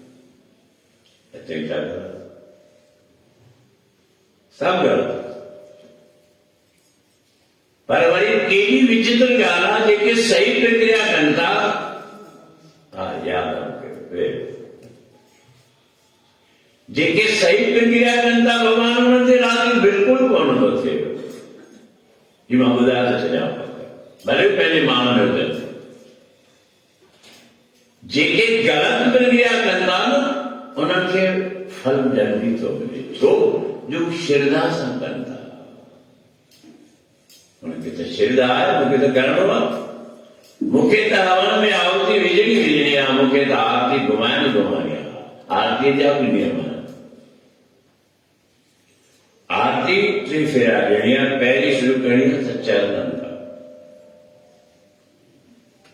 हिते छा सब गलत। पर वरी केॾी विचित्र ॻाल्हि आहे, जेके सही प्रक्रिया कनि था, हा यादि रखो, जेके सही प्रक्रिया कनि था भॻवान उन्हनि ते राज़ी बिल्कुलु कोन थो थिए। ही मां ॿुधाए थो छॾियां, भले पंहिंजे माण्हुनि में हुजनि। जेके ग़लति प्रक्रिया कनि था न, उन्हनि खे फल जल्दी थो मिले, छो जो श्रद्धा सां कनि था। उनखे त श्रद्धा आहे, मूंखे त करिणो आहे, मूंखे त हवन में आहुति विझणी आहे, मूंखे त आरती घुमाइणी आहे। आरतीअ जा बि नियम आहिनि। आरती 3 फेरा ॾियणी आहे। पहिरीं शुरू करणी आहे त चरणनि खां,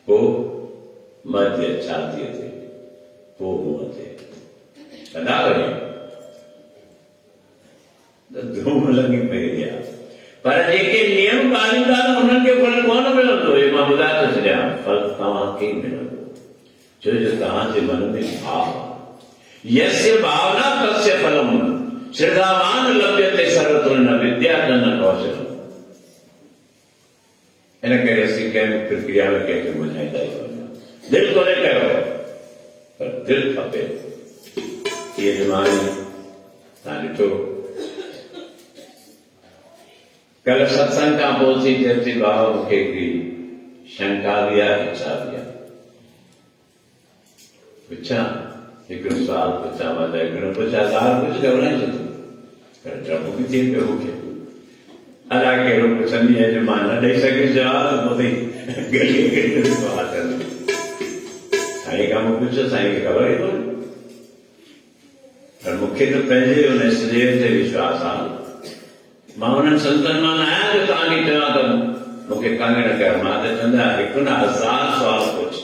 पोइ मध्य छातीअ ते, पोइ मुंहं ते, कदा वञे त धूम लॻी पई आहे। पर जेके नियम पालींदा उन्हनि खे फल कोन मिलंदो। हे मां ॿुधाए थो छॾियां, फल तव्हांखे मिलंदो, छो जो तव्हांजे मन में भाव। यस्य भावना तस्य फलम, श्रद्धावान लभ्यते सर्वत्र न विद्या न कौशलम। इन करे असीं कंहिं प्रक्रिया में कंहिंखे बुझाईंदा ई कोन, दिलि कोन्हे कयो, पर दिलि खपे। इहे बीमारी तव्हां ॾिठो, कल सत्संग खां पोइ थी चर्ची बाबा मूंखे हिकिड़ी शंका बि आहे, इच्छा बि आहे। पुछां हिकिड़ो सुवाल पुछां, मां त हिकिड़ो पुछां, तव्हां कुझु घबराए छॾियो, पर डपु बि थिए पियो मूंखे। अलाए कहिड़ो पुछंदी आहे जो मां न ॾेई सघियुसि जवाबु, पोइ गली सुवाल कंदुमि। साईं खां मूं पुछियो, साईं खे ख़बर ई कोन्हे, पर मूंखे त पंहिंजे हुन स्नेह ते विश्वास आहे। मां उन्हनि संतनि मां न आहियां जो तव्हांखे चवां त मूंखे तंग न कर। मां त चवंदा हिकु न 1000 सुवाल पुछ,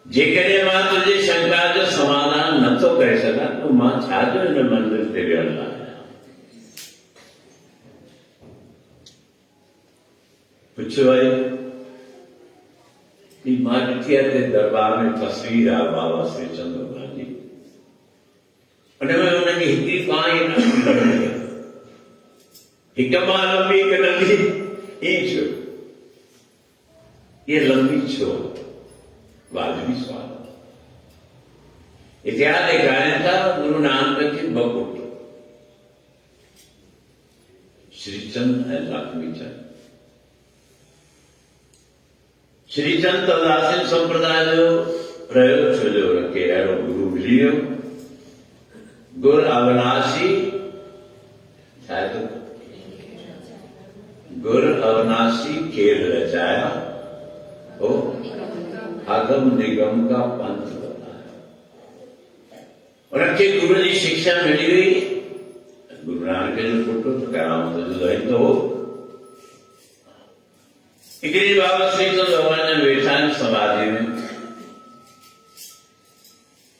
जेकॾहिं मां तुंहिंजी शंका जो समाधान नथो करे सघां त मां छाजो हिन मंदिर ते विहण लाइ पुछो वरी। मां ॾिठी आहे ते दरबार में तस्वीर आहे बाबा श्री चंद्र भगवान जी, उनमें उनजी हिकिड़ी पाणी न हिकु मां लंबी हिकु नंढी, ईअं छो? ये लंबी छो? वाजिबी सवाल। इतिहास ॾेखारनि था गुरु नानक के 2 पुट, श्रीचंद ऐं लक्ष्मीचंद। श्रीचंद तदासीन संप्रदाय जो प्रयोग छो जो रखे, अहिड़ो गुरु मिली वियो, गुरु अविनाशी, छा आहे त गुरु अविनाशी खेल रचाया, ओ अगम निगम का पंथ बनाया। उनखे गुरु जी शिक्षा मिली हुई। गुरु नानक जो पुटु त करामत जो ज़हीन हो। हिकिड़ी बाबा श्री चंद्र भगवान वेठा आहिनि समाधि में।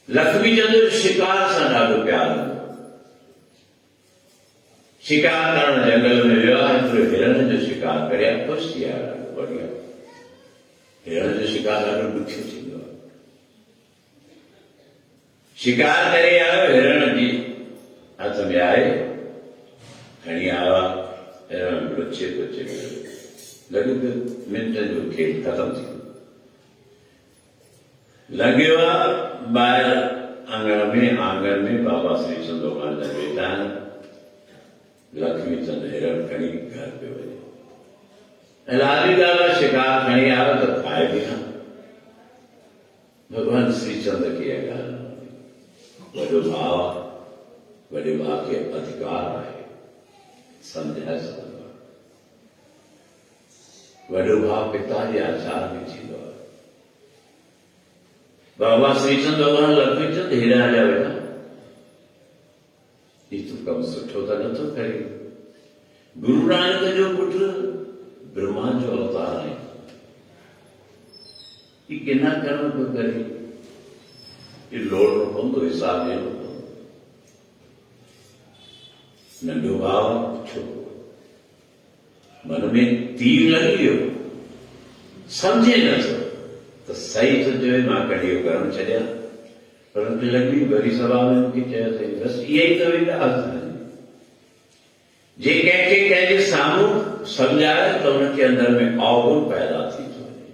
लक्ष्मीचंद शिकार सां ॾाढो प्यार हो। शिकार करण जंगल में वियो आहे, हिकिड़ो हिरण जो शिकार करे ख़ुशि थी विया, ॾाढो बढ़िया। हिरण जो शिकार ॾाढो ॾुखियो थींदो आहे। शिकार करे आयो, हिरण जी हथ में आहे, खणी आयो आहे, हिरण लुचे लॻे पियो मिंटनि जो खेल ख़तमु थी वियो। लॻियो आहे ॿाहिरि आंगन में बाबा श्री चंद्र भगवान वेठा आहिनि। लक्ष्मीचंद हिरण खणी घर पियो वञे, ऐं लाली ॻाल्हि आहे, शिकार खणी आयो त खाए बि न। भॻवान श्रीचंद खे इहा ॻाल्हि वॾो भाउ आहे, वॾे भाउ खे अधिकार आहे, सम्झाए सघंदो आहे। वॾो भाउ पिता जे आचार में थींदो आहे। बाबा श्रीचंद भगवान लक्ष्मीचंद हिरण जा वेठा, ही तूं कमु सुठो त नथो करे। गुरु नानक जो पुटु ब्रह्मा जो अवतार आहे, ही किना कर्म पियो करे, ही लोड़ो पवंदो, हिसाब ॾियणो पवंदो। नंढो भाउ छो मन में तीर लॻी वियो, सम्झे नथो त सही थो चए, मां कॾहिं इहो कर्म छॾियां। परंतु लॻी वरी सभा में मूंखे चयो अथई, बसि इहा ई त विकास आहे। जे कंहिंखे कंहिंजे साम्हूं सम्झाए त उनखे अंदर में अवगुण पैदा थी थो वञे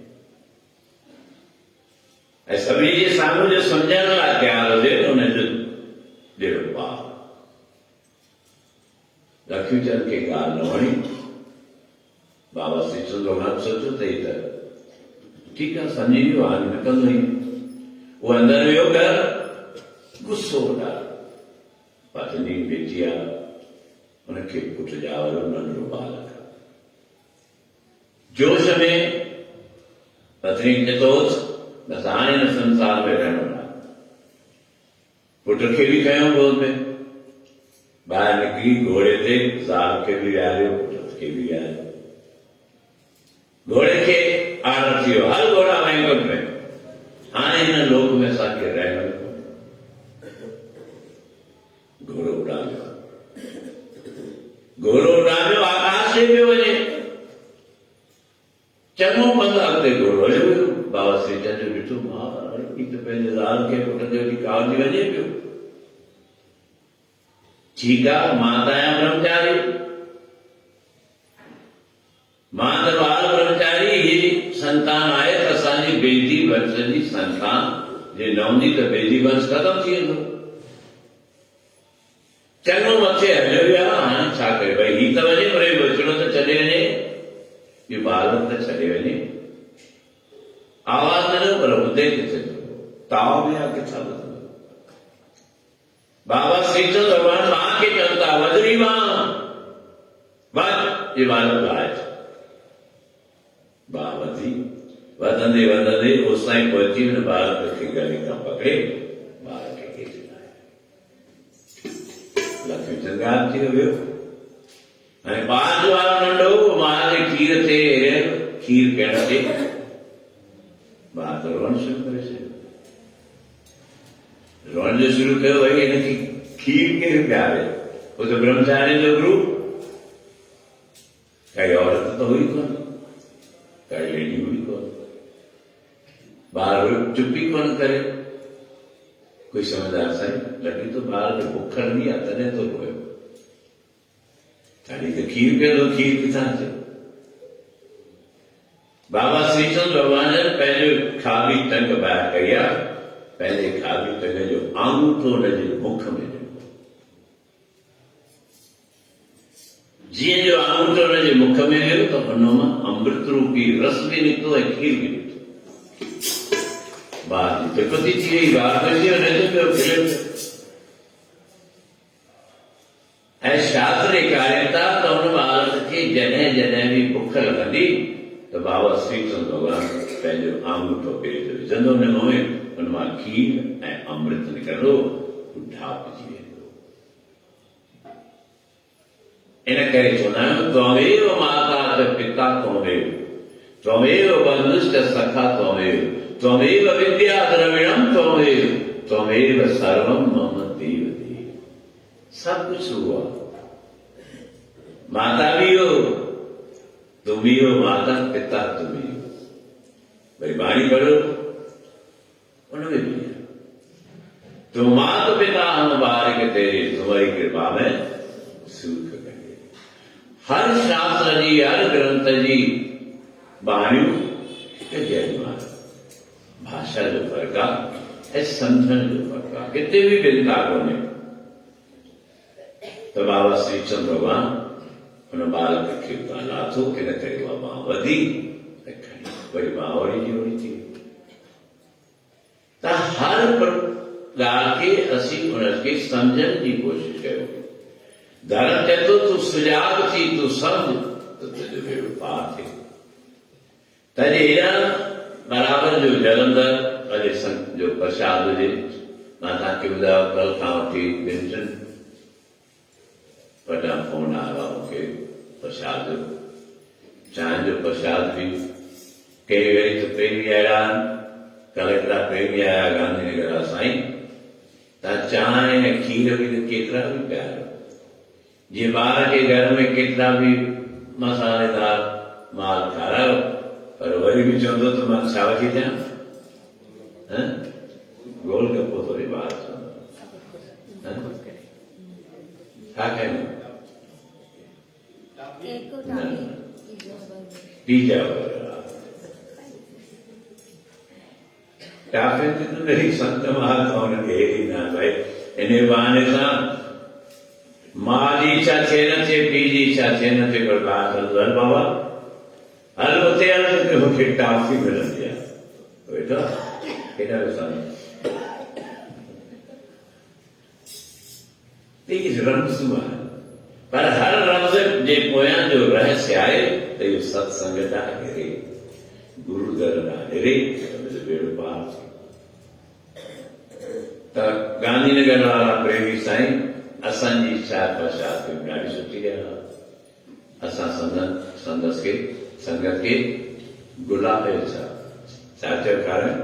ऐं सभिनी जे साम्हूं जो सम्झण लाइ तयारु हुजे त उनजो जहिड़ो पाप लक्ष्मीचंद खे ॻाल्हि न वणी बाबा श्रीचंद भॻवान सोचियो त ही त ठीकु आहे सम्झी वियो हाणे न कंदो ई उहो अंदरि वियो घर गुस्सो ॾाढो पत्नी बेटी आहे उनखे पुट ॼावल नंढड़ो बालक जोश में पत्नी खे चयोसि बसि हाणे हिन संसार में रहणो आहे पुट खे बि खयों गोद में ॿाहिरि निकिरी घोड़े ते ज़ाल खे बि विहारियो पुट खे बि विहारियो घोड़े खे आर्डर थी वियो हर घोड़ा बैंगल में हाणे हिन लोक में असांखे रहणो घोड़ो उॾामियो आकाश ते पियो वञे चङो पंधु अॻिते घोड़ो हलियो वियो बाबा श्रीचंद जो ॾिठो मां ही त पंहिंजे ज़ाल खे पुट ते वठी कावजी वञे पियो ठीकु आहे मां त आहियां ब्रह्मचारी मां त बाल ब्रह्मचारी ही संतान आहे त असांजी बेदी वंश जी संतान जे न हूंदी त बेदी वंश ख़तम थी वेंदो चङो मथे हलियो विया हाणे छा करे भई ही त वञे पर बचड़ो त छॾे वञे इहो बालक त छॾे वञे आवाज़ न ॾियो पर ॿुधे किथे ताव में आहे किथां ॿुधंदो बाबा श्रीचंद भॻवान मां खे चवनि था वधरी मां वध ये बालक लाए मां वधी वधंदे वधंदे उस ताईं पहुची हुन बालक खे गले खां पकड़े बालक खे हेठि लाहियो लक्ष्मीचंद गायब थी वियो हाणे ॿार जो वारो नंढो मां जे खीर ते खीर पीअण ते ॿार त रोअण शुरू करे छॾियो रोअण जो शुरू कयो भई हिनखे खीर केरु पीआरे उहो त ब्रह्मचारी जो ग्रुप काई औरत त हुई कोन काई लेडी हुई कोन ॿार चुप्पी कोन करे कोई समझदार साईं लॻे थो ॿार खे बुख लॻी आहे तॾहिं थो रोए खाली त खीर पीअंदो खीर किथां अचे बाबा श्रीचंद भॻवान पंहिंजो खाॿी टंग ॿाहिरि कई आहे पंहिंजे खाॿी टंग जो आंगूठो हुनजे मुख में ॾिनो जीअं जो आंगूठो हुनजे मुख में वियो त हुन मां अमृत रूपी रस बि निकितो ऐं खीर बि निकितो ॿार जी तिपती थी वई ॿार पंहिंजी रहंदो पियो खिले पियो ऐं शास्त्र ॾेखारिनि था त हुन बालक खे जॾहिं जॾहिं बि बुख लॻंदी त बाबा श्रीचंद भॻवान पंहिंजो आंगूठो पेट विझंदो हुन में हुन मां खीर ऐं अमृत निकिरंदो ढापजी वेंदो इन करे चवंदा आहियूं त्वमेव माता च पिता त्वमेव त्वमेव बंधुश्च सखा त्वमेव त्वमेव विद्या द्रविणम त्वमेव त्वमेव सर्वम मम देव देव सब कुछ हुआ माता भी हो तुम ही हो माता पिता तुम ही हो भाई बाणी पढ़ो उनमें भी है तुम मात पिता हम बारिक तेरे तुम्हारी कृपा में सुख करें हर शास्त्र जी हर ग्रंथ जी बाणियों के जयमान भाषा जो फर्क आहे समझण जो फर्क आहे किथे बि भिन्नता कोन्हे त बाबा श्रीचंद भॻवान हुन बालक खे उतां लाथो इन करे उहा मां वधी ऐं खणी वरी मां वरी जी वरी थी त हर ॻाल्हि खे असीं उनखे सम्झण जी कोशिशि कयो धर्म चए थो तूं सुजाॻ थी तूं सम्झ त तुंहिंजो बेड़ो पार थिए तॾहिं हेॾा बराबर जो जलंधर अॼु जो प्रसाद हुजे मां तव्हांखे ॿुधायो कल खां वठी ॿिनि टिनि वॾा फोन आया मूंखे प्रसाद चांहि जो प्रसाद बि कई वरी त प्रेमी अहिड़ा आहिनि कल हिकिड़ा प्रेमी आया गांधीनगर जा साईं तव्हां चांहि ऐं खीर बि त केतिरा बि पियारो जीअं ॿार खे घर में केतिरा बि मसालेदार माल खारायो पर वरी बि चवंदो त मां छा वठी ॾियां गोल गप्पो थोरी ॿार चवंदो छा कयूं तीजा काफ़ी तो नहीं संत महात्माओं ने यही ना भाई इन्हें बहाने सा माँ जी इच्छा थे न थे पी जी इच्छा थे न थे पर बात हल बाबा हल होते हल तो मुझे टाफी मिल गया बेटा केड़ा सन देखिए रंग सुमा पर हर रंग जे पोयां जो रहस्य आए तो ये सत्संग दा रे गुरु दर दा रे बेड़ो पार त गांधीनगर वाला प्रेमी साईं असांजी छात पछात में ॾाढी सुठी ॻाल्हि आहे असां संदस के संगत के गुलाब छा चयो कारण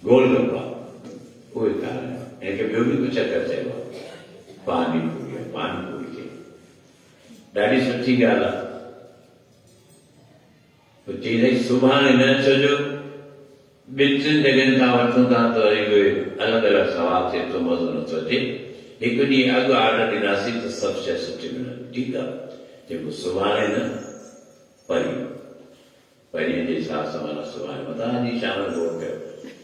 गोलगप्पा उहे कारण इनखे ॿियो बि कुझु चकर चइबो आहे पानी पूरी खे ॾाढी सुठी ॻाल्हि आहे पोइ चई सुभाणे न अचिजो ॿिनि टिनि जॻहियुनि खां वठूं था त वरी उहे अलॻि अलॻि सवाल थिए थो मज़ो नथो अचे हिकु ॾींहुं अॻु ऑर्डर ॾींदासीं त सभु शइ सुठी मिलंदी ठीकु आहे जेको सुभाणे न परीअं जे हिसाब सां माना सुभाणे मथां जी शाम जो गोल कयो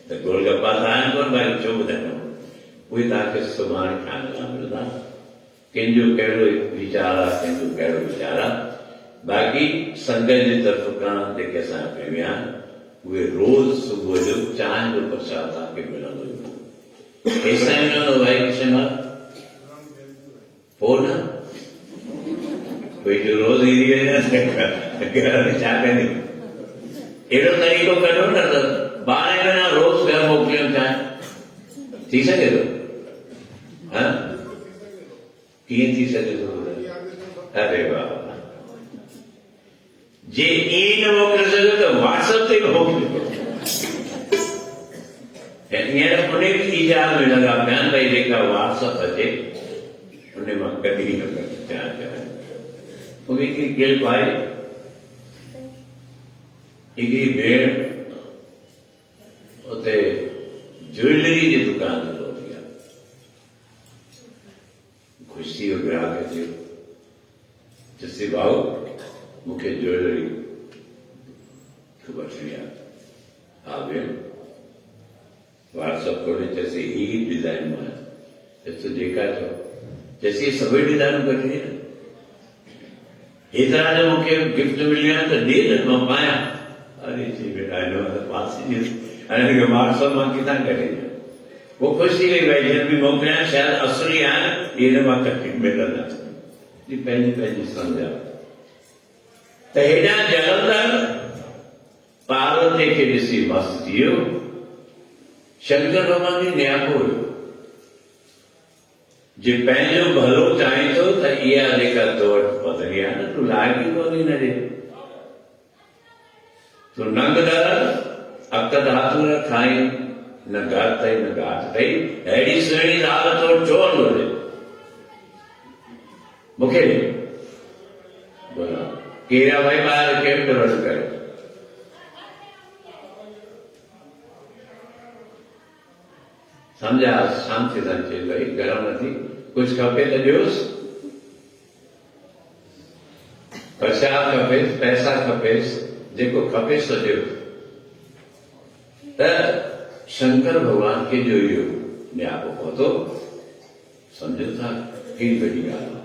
त गोलगप्पा त आहिनि कोन भाई छो ॿुधाईंदो उहे तव्हांखे सुभाणे खाइण लाइ मिलंदा कंहिंजो कहिड़ो वीचार आहे कंहिंजो कहिड़ो वीचार आहे बाक़ी संगत जी तरफ़ खां जेके असांजा प्रेमी आहिनि उहे रोज़ सुबुह जो चांहि जो प्रसाद तव्हांखे मिलंदो केसिताईं मिलंदो भाई कृष्ण पोइ न कोई जो रोज़ ईंदी वञे घर में छा कंदी अहिड़ो तरीक़ो कढो न त 12 महीना रोज़ घर मोकिलियो चांहि थी सघे थो हाँ कीअं थी सघे थो अरे वाह जे ईअं न मोकिले सघो त व्हाट्सएप ते मोकिलियो हींअर उन बि ईजाद में लॻा पिया आहिनि भई जेका व्हाट्सएप अचे उन मां कॾहिं न चांहि मूंखे हिकिड़ी गिल्प आई हिकिड़ी भेण उते ज्वेलरी जी दुकान ते रोटी आहे ख़ुशि थी वियो ग्राहक अचे चयसि भाऊ मूंखे ज्वेलरी वठणी आहे हा भेण व्हाट्सएप खोले चयसि ही डिज़ाइन मां चयसि जेका चओ चयसि सभई डिज़ाइनूं कढी न हेतिरा जो मूंखे गिफ्ट मिलियो आहे त ॾे न मां पायां अरे जी बेटा हिन पासे जी हाणे व्हाट्सएप मां किथां कढी वो ख़ुशि थी वई भई जन बि मोकिलिया शायदि असली आहिनि हिन मां कढी मिलंदा पंहिंजी पंहिंजी सम्झ आहे त हेॾा जलंदर पार्वती खे ॾिसी मस्तु थी वियो शंकर भॻवान जी नियापो हुयो जे पंहिंजो भलो चाहे थो त इहा जेका तो वटि पधरी आहे न तूं लाइक़ी कोन्हे न ॾे तूं नंग दर अक धातू न खाई न घर अथई न घाट अथई अहिड़ी सुहिणी ज़ाल तो छो हूंदो ॾे मूंखे बोला केरा भाई ॿाहिरि केरु पियो रड़ करे सम्झा शांति सां चई भई गरम नथी कुझु खपे त ॾियोसि प्रसाद खपेसि पैसा खपेसि जेको खपेसि त ॾियो त शंकर भॻवान खे जो इहो न्यापो पहुतो सम्झो था केॾी वॾी ॻाल्हि आहे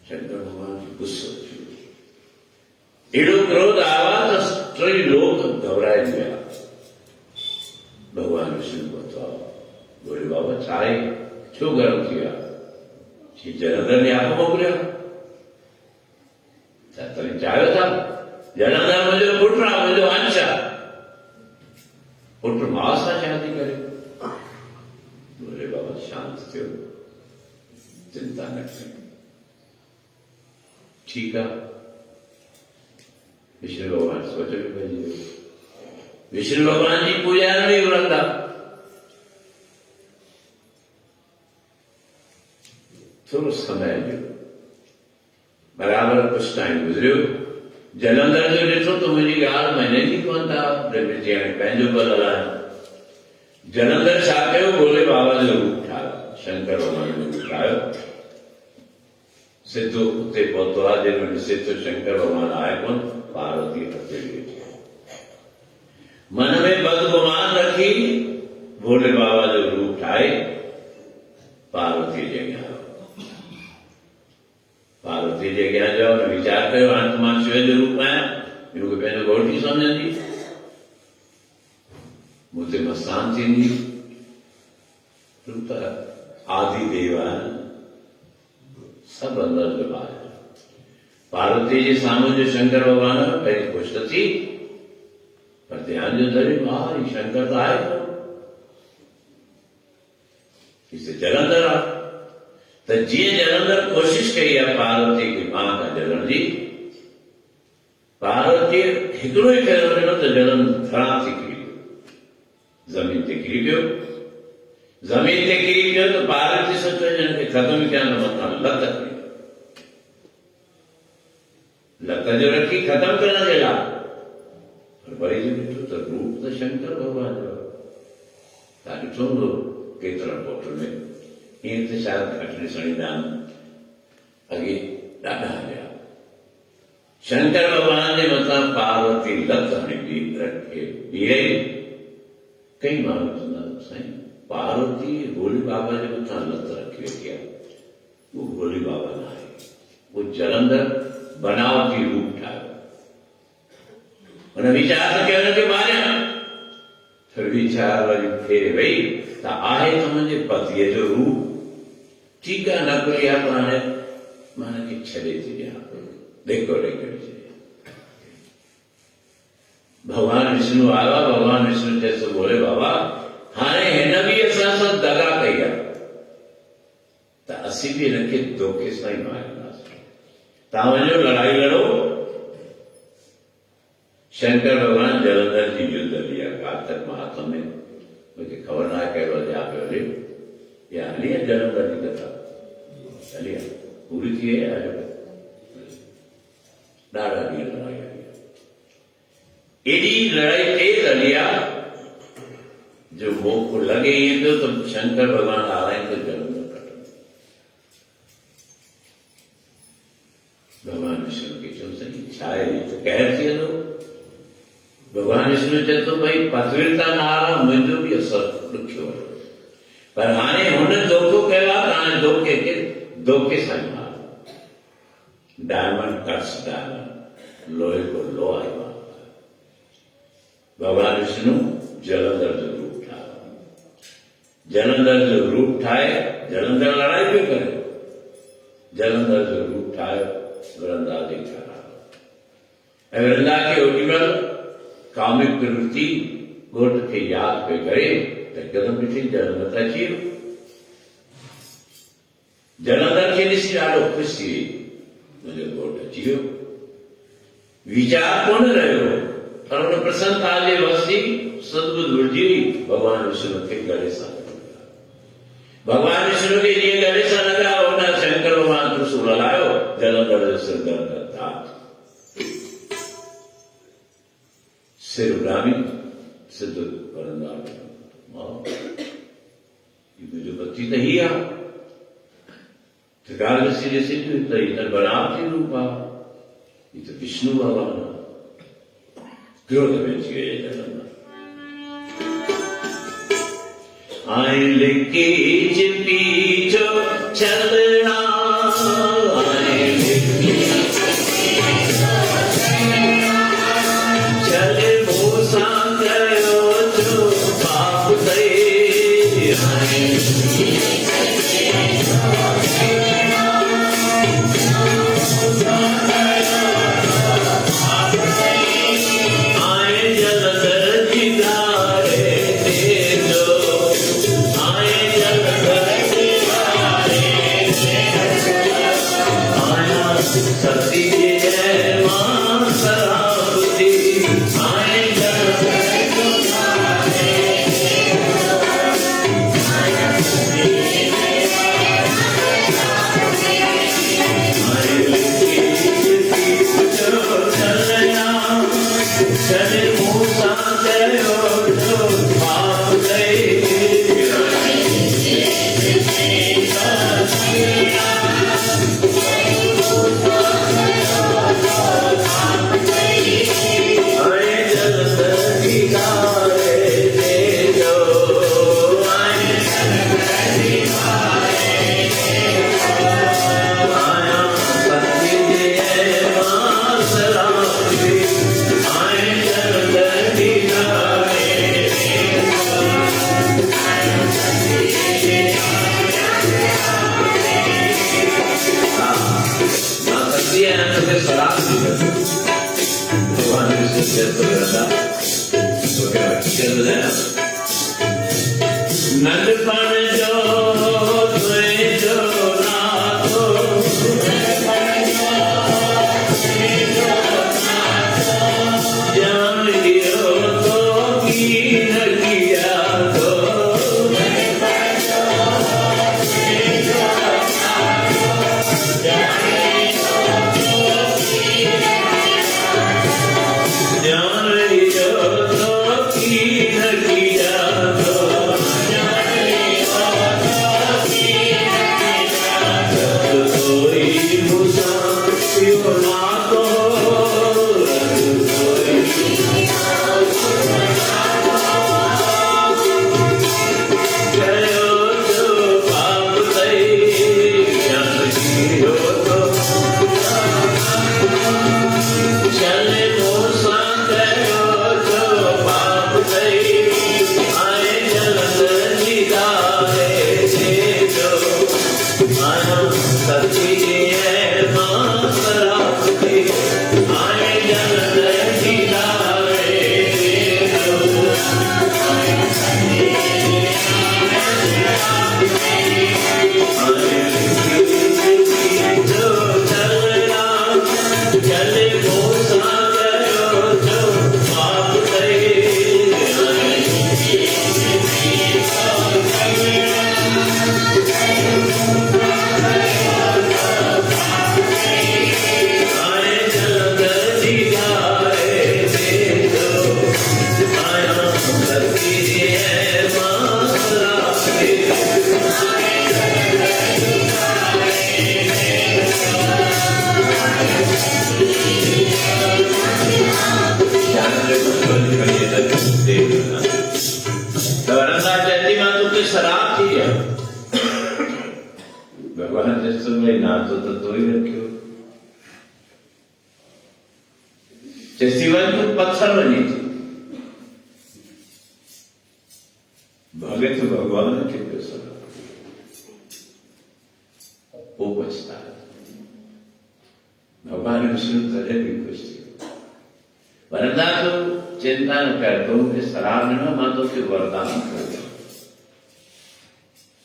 शंकर भॻवान खे गुस्सो थी वियो अहिड़ो क्रोध आयो त टई लोक घबराइजी विया भगवान विष्णु पहुतो बोले बाबा छा आहे छो गरम थी विया चई जलंधर न्यापो मोकिलियो छा तव्हां चाहियो था जलंधर मुंहिंजो पुटु आहे मुंहिंजो अंश आहे पुटु माउ सां शादी करे बोले बाबा शांत थियो चिंता न कयो ठीकु आहे विष्णु भगवान सोच में पइजी वियो विष्णु भगवान जी पूजा में भी व्रत आहे थोड़ो समय ॾियो बराबरि कुझु टाइम गुज़रियो जलंधर जो ॾिठो त मुंहिंजी ॻाल्हि महीने जी कोन था हाणे पंहिंजो बल हलाए जलंधर छा कयो भोले बाबा जो रूप ठाहियो शंकर भॻवान जो रूप ठाहियो सिद्धो उते पहुतो आहे जिन में सिद्धो शंकर भगवान आए कोन पार्वती हथे वेठी मन में बदगुमान रखी भोले बाबा जो रूप ठाए पार्वती जे अॻियां पार्वती जे अॻियां जो वीचार कयो हाणे त मां शिव जो रूप आहियां इहो पंहिंजो घोट ई सम्झंदी मुझे मस्तान थींदी तूं त आदि देव आहिनि सब अंदर जो ॿार पार्वती जे साम्हूं जो शंकर भॻवान पहिरीं ख़ुशि त थी पर ध्यान जो दरी वाह ही शंकर त आहे इसे जलंधर आहे त जीअं जलंधर कोशिश कई आहे पार्वती खे पाण खां जलण जी पार्वती हिकिड़ो ई फेरो ॾिनो त जलंधर धड़ा थी किरी पियो ज़मीन ते किरी पियो ज़मीन ते किरी पियो त पार्वती सोचियो हिन खे ख़तमु कयां त मथां लत किरी लत जो रखी ख़तमु करण जे लाइ पर वरी जो ॾिठो त रूप त शंकर भॻवान जो तव्हां ॾिठो हूंदो केतिरा पोट में ईअं त शायदि घटि ॾिसण ईंदा आहिनि अॻे ॾाढा हलिया शंकर भॻवान जे मथां पार्वती लत हणी रखे बीहई कई माण्हू चवंदा साईं पार्वती भोले बाबा जे मथां लत रखी वेठी आहे उहो भोले बाबा न आहे उहो जलंधर बनावटी रूप ठाहियो हुन वीचार त कयो हुनखे मारियां फिर वीचार वरी फेरे वई त आहे त मुंहिंजे पतीअ जो रूप ठीकु आहे नकली आहे पर हाणे मां हिनखे छॾे थी ॾियां ॾेको ॾेकड़ी छॾे भॻवान विष्णु आयो आहे भॻवान विष्णु चएसि तो बोले बाबा हाणे हिन बि असां सां दगा कई आहे त असीं बि हिनखे धोखे सां ई मारींदासीं तव्हां वञो लड़ाई लड़ो शंकर भगवान जलंधर जी युद्ध हली आहे कातक महात्म में मुझे खबर ना है कहिड़ो अध्याय पियो हले या हली आहे जलंधर जी कथा हली आहे पूरी थी वई आहे ॾाढा ॾींहं लड़ाई हली आहे एॾी लड़ाई तेज हली आहे जो मौक़ो लॻे ईअं पियो त शंकर भॻवान आराईंदो जलंधर कटंदो भॻवान विष्णु खे चयो सही छा आहे त कहर थी वेंदो भॻवान विष्णु चए थो भई पतिव्रता न आरा मुंहिंजो बि असर ॾुखियो आहे पर हाणे हुन धोखो कयो आहे त हाणे धोखे खे धोखे सां ई मार डायमंड कट्स डायमंड लोहे को लोहा ई मार भॻवान विष्णु जलंधर जो रूप ठाहियो जलंधर जो रूप ठाहे जलंधर लड़ाई पियो करे जलंधर जो रूप ठाहियो वृंदा जे ठाहियो ऐं वृंदा खे ओॾी महिल कामिक प्रवृत्ति घोट खे यादि पे करे त हिकदमि ॾिठी जलंधर त अची वियो जलंधर खे ॾिसी ॾाढो ख़ुशि थी वई मुंहिंजो घोट अची वियो वीचार कोन रहियो पर हुन प्रसन्नता जे वसी सदबुद्धि घुरिजी हुई भॻवान विष्णु खे गले सां भॻवान विष्णु खे जीअं गले सां लॻायो हुन शंकर भॻवान त्रिशूल हलायो जलंधर जो सिर गलंधर था सिर उॾामी सिद्ध करंदा मुंहिंजो पति त ही आहे त्रिकाल ॾिसी ॾिसी त ही त बनावटी रूप आहे ही त विष्णु भॻवान आहे क्रोध में अची वई जलंधर आए लेके पीछो चलना नंदपन जो तुए जो नाथो जान लियो तो कीन किया तो जान लियो तो कीन किया तो शराब थी है भगवान ने सुन ना तो ही रखियो सिवाय तो पत्थर बनी थी भगत भगवान के वो बचता है भगवान विष्णु तरह भी खुश थे वरना तो चिंता न कर दो कि शराब न मानो कि वरदान कर दो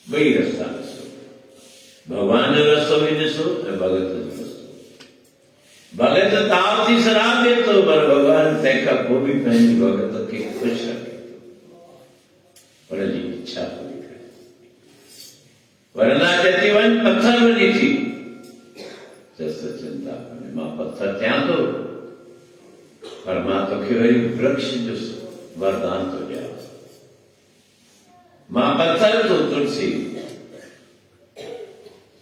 वही रस्ता रसो भगवान जो रस्तो भी ॾिसो ऐं भगत जो रस्तो भगत ताव थी शराब ॾे थो पर भगवान तंहिंखां पोइ बि पंहिंजी भगत खे ख़ुशि रखे थो उनजी इच्छा पूरी करे वरना चती वञ पत्थर वञी थी जस चिंता कोन्हे मां पत्थर थियां थो पर मां तोखे वरी वृक्ष जो वरदान थो ॾियां मां पत्थर तो तुलसी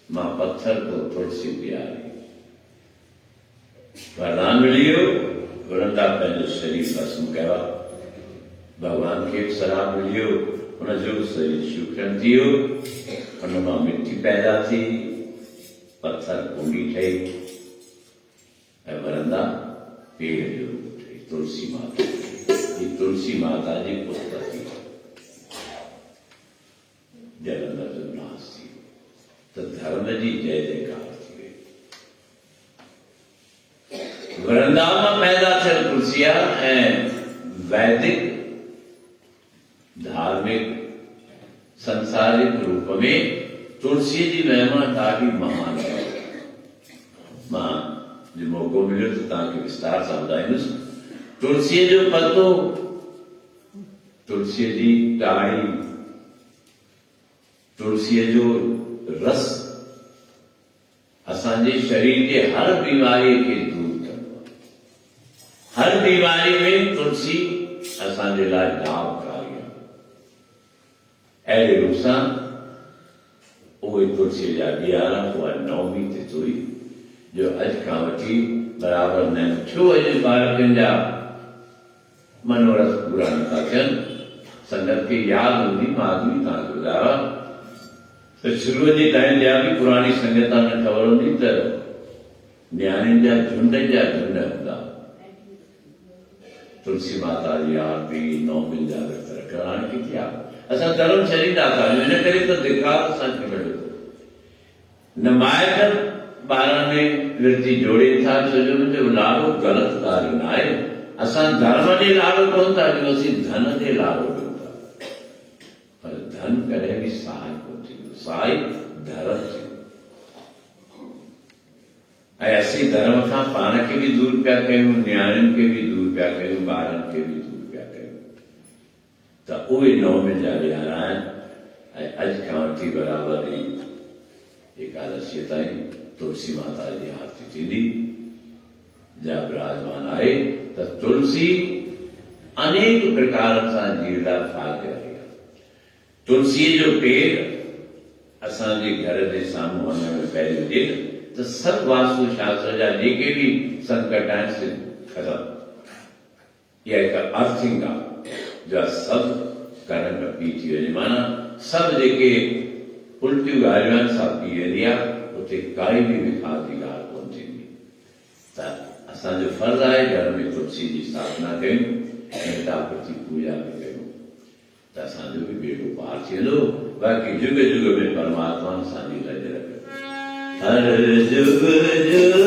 मां पत्थर तो तुलसी प्यारी वरदान मिलियो वरंदा पंहिंजो शरीर भस्म कयो भगवान खे शराब मिलियो उनजो शरीर शुक्रन थी वियो उन मां मिट्टी पैदा थी पत्थर कुंडी ठही ऐं वरंदा पेड़ जो ठही तुलसी माता ये तुलसी माता जी पुत्र थी जलंधर जो नाश थी तो धर्म जी जय जयकार थी वई वृंदावन में पैदा थियल तुलसिया ऐं वैदिक धार्मिक संसारिक रूप में तुलसी जी महिमा ॾाढी महान है मां जो मौको मिलियो तो तव्हांखे विस्तार सां ॿुधाईंदुसि तुलसीअ जो पत्तो तुलसीअ जी टाई तुलसीअ जो रस असांजे शरीर के हर बीमारी के दूर कंदो हर बीमारी में तुलसी असांजे लाइ लाभकारी आहे अहिड़े रूप सां उहे तुलसीअ जा ॾियारा उहा नवमी तिथि जो अॼु खां वठी बराबरि न छो अॼु बालकनि जा मनोरथ पूरा नथा थियनि संगत खे यादि हूंदी मां बि तव्हांखे ॿुधायो तो शुरू जी टाइम जा भी पुरानी संगत ने खबर होंगी तो न्याणियुनि जा झुंड हूंदा तुलसी माता जी आरती नौमिन जा विर्त रखिया हाणे किथे आहे असां धर्म छॾींदा था इन करे तो धिकार असांखे मिले थो न माइट ॿारनि में विर्ती जोड़े था छो जो मुंहिंजो ॾाढो ग़लति ॻाल्हि न आहे असां धर्म जे लाड़ो कोन था कयूं, असीं धन जे लाड़ो कयूं था। पर धन कॾहिं बि सहाय कोन थींदो, सहाय धर्म थींदो। ऐं असीं धर्म खां पाण खे बि दूर पिया कयूं, नियाणियुनि खे बि दूर पिया कयूं, ॿारनि खे बि दूर पिया कयूं। त उहे नवमी जा ॾियारा आहिनि। ऐं अॼु खां वठी बराबरि एकादशीअ ताईं तुलसी माता जी आरती थींदी। जा विराजमान आहे त तुलसी अनेक प्रकारनि सां जीअरा फ़ाइदे वारी आहे। तुलसीअ जो पेड़ असांजे घर जे साम्हूं वञण में पहिरीं हुजे त सभु वास्तु शास्त्र जा जेके बि संकट आहिनि से ख़तमु। इहा हिकु अर्थिंग आहे जा सभु करण पी थी वञे, माना सभु जेके उल्टियूं ॻाल्हियूं आहिनि सभु पी वेंदी आहे, उते काई बि विखार जी ॻाल्हि कोन थींदी। त असांजो फर्ज़ु आहे घर में तुलसी जी स्थापना कयूं, हिता प्रति पूजा बि कयूं, त असांजो बि बेड़ो पार थी वेंदो। बाक़ी जुग जुग में परमात्मा असांजी रज रखे। हर जुग जुग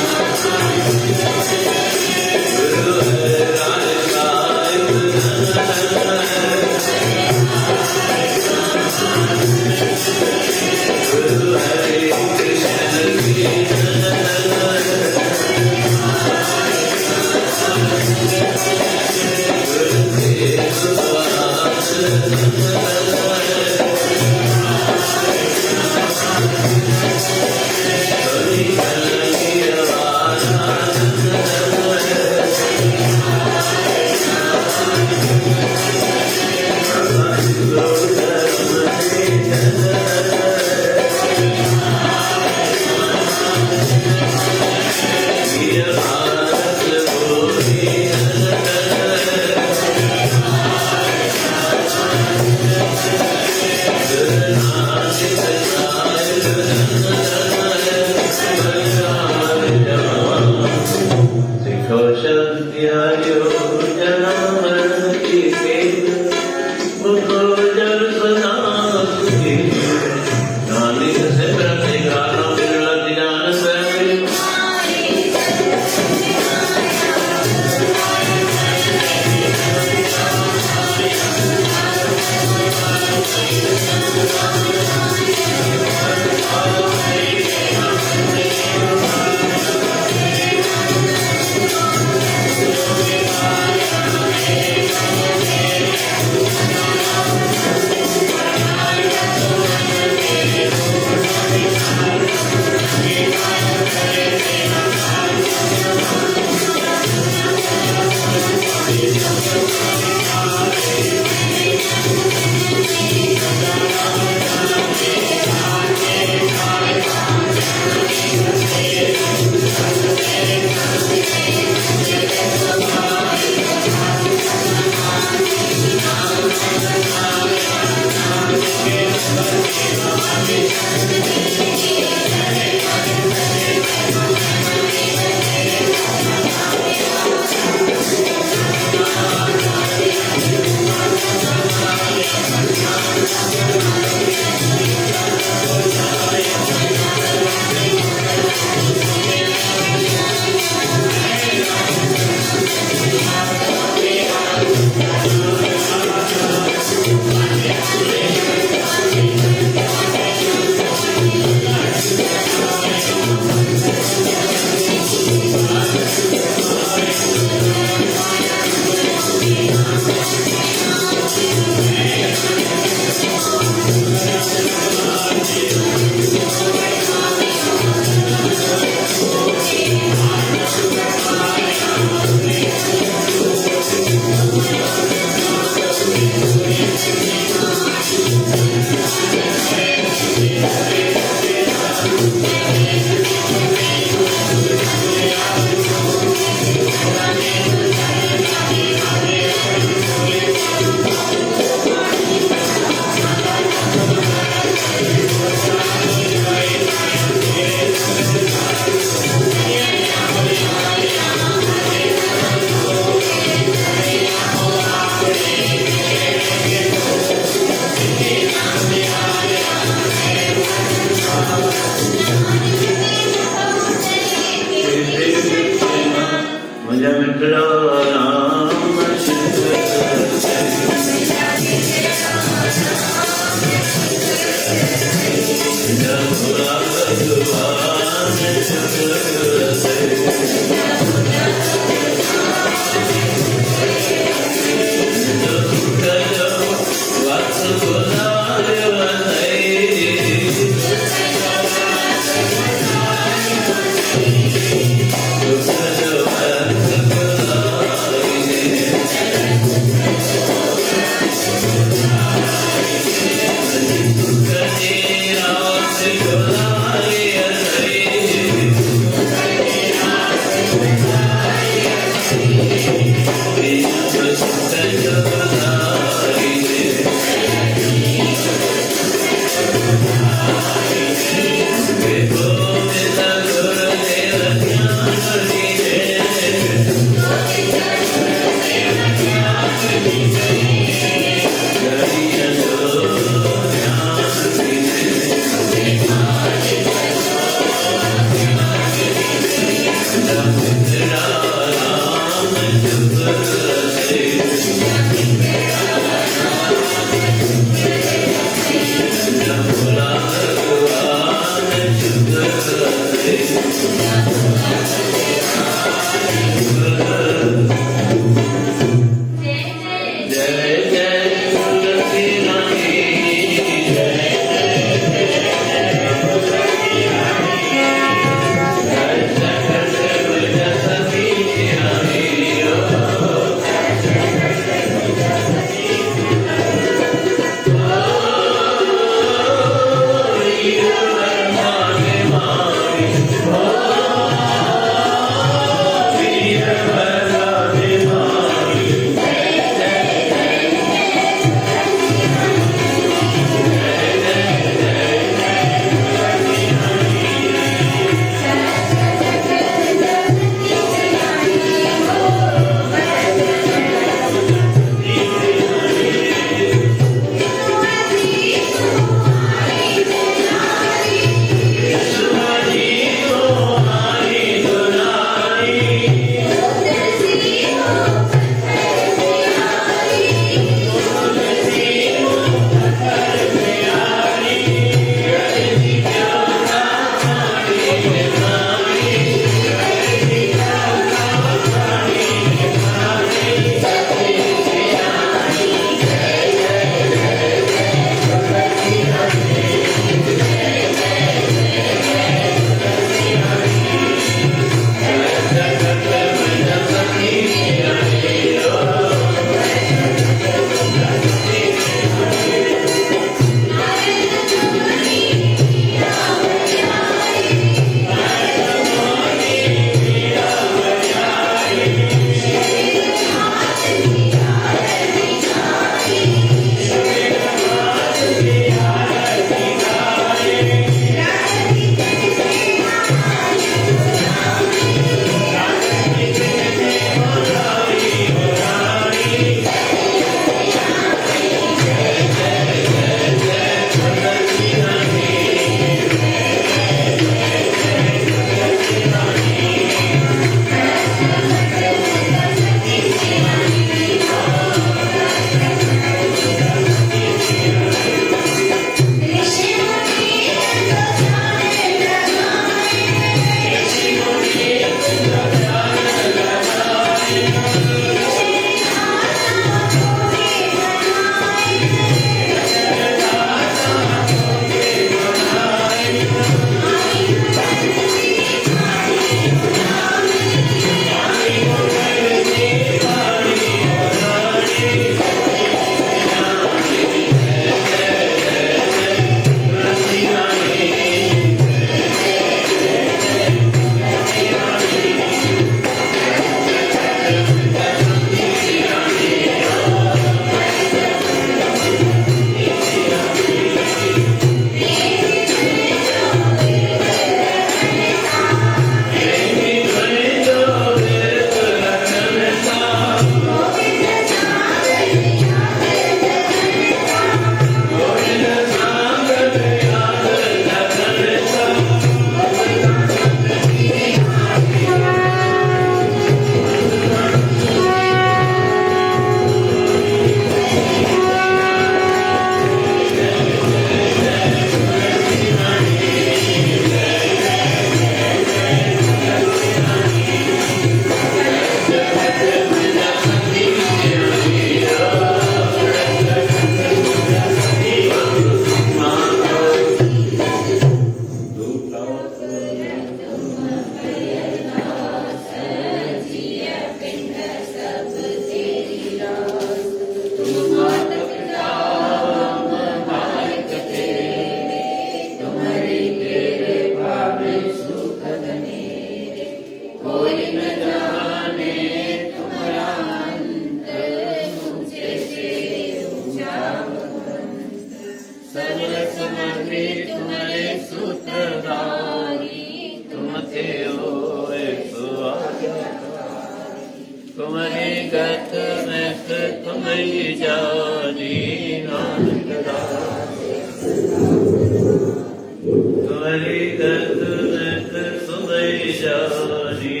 तुम्हारी दर्द नत सुनई जानी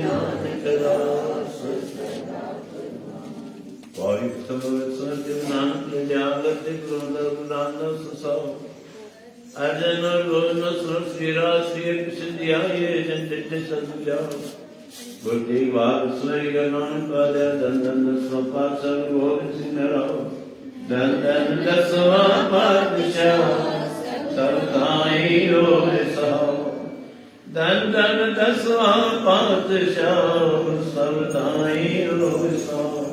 नानक दास वायु समर्थ नानक जागत गुरु नानक सुसाओ अर्जन और गोविंद सुरत श्रीरा श्री कृष्ण ध्याये जंत सदुजाओ गुरुदेव बाग सुनई नानक पादया धन धन स्वपा सर्व गोविंद सिंह राव धन धन दसवा पातशाह सरताई और सहो धन धन दसवा पातशाह सरताई और सहो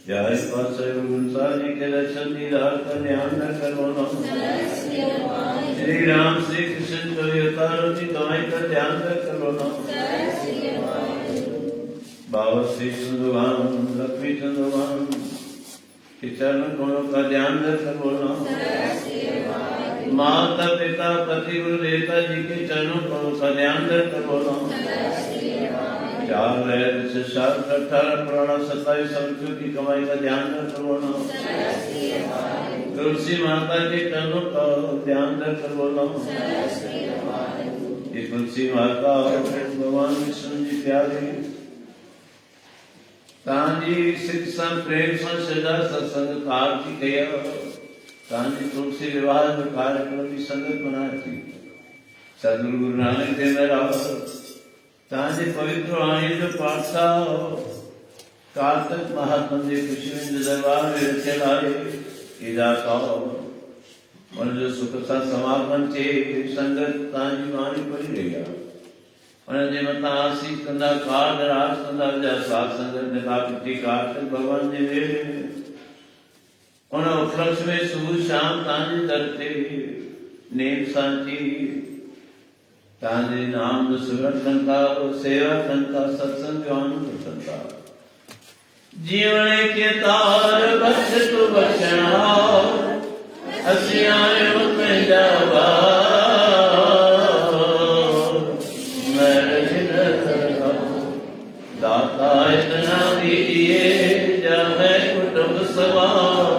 जय पासे गुरुसारी के दर्शन दीदार का ध्यान न करवाना श्री राम श्री कृष्ण को अवतारों की कमाई का ध्यान न करवाना बाबा श्री भगवान लक्ष्मी चंद्र भगवान के चरण कमलों का ध्यान न करवाना माता पिता पति गुरु देवता जी के चरणों कमलों का ध्यान न करवाना चार वेद से 18 पुराण 27 संस्कृत की कमाई का ध्यान न करवाना तुलसी माता के चरणों का ध्यान न करवाना ये तुलसी माता भगवान विष्णु जी प्यारे तांजी सिख संग प्रेम संग श्रद्धा सत्संग कार की गया तांजी तुलसी विवाह में कार्यक्रम की संगत बनाई थी सदगुरु गुरु नानक देव राव तांजे पवित्र वाणी जो पाठसा कार्तिक महात्मंदिर कृष्ण दरबार में रखे लाए इदा कहो मन जो सुख सा समागम चे संगत तांजी वाणी पड़ी गया अनंत मता आसी कंदा काल राज कंदा जा सात संगत ने का पिटी कार्तिक भगवान ने वेले उन उपलक्ष्य में सुबह शाम तांजी दरते नेम सांची तांजे नाम सुरत कंता सेवा कंता सत्संग आनंद कंता जीवन के तार बख्श तू बख्शना हसियाए में जावा दाता इतना दीजिए जाए कुटुंब सवार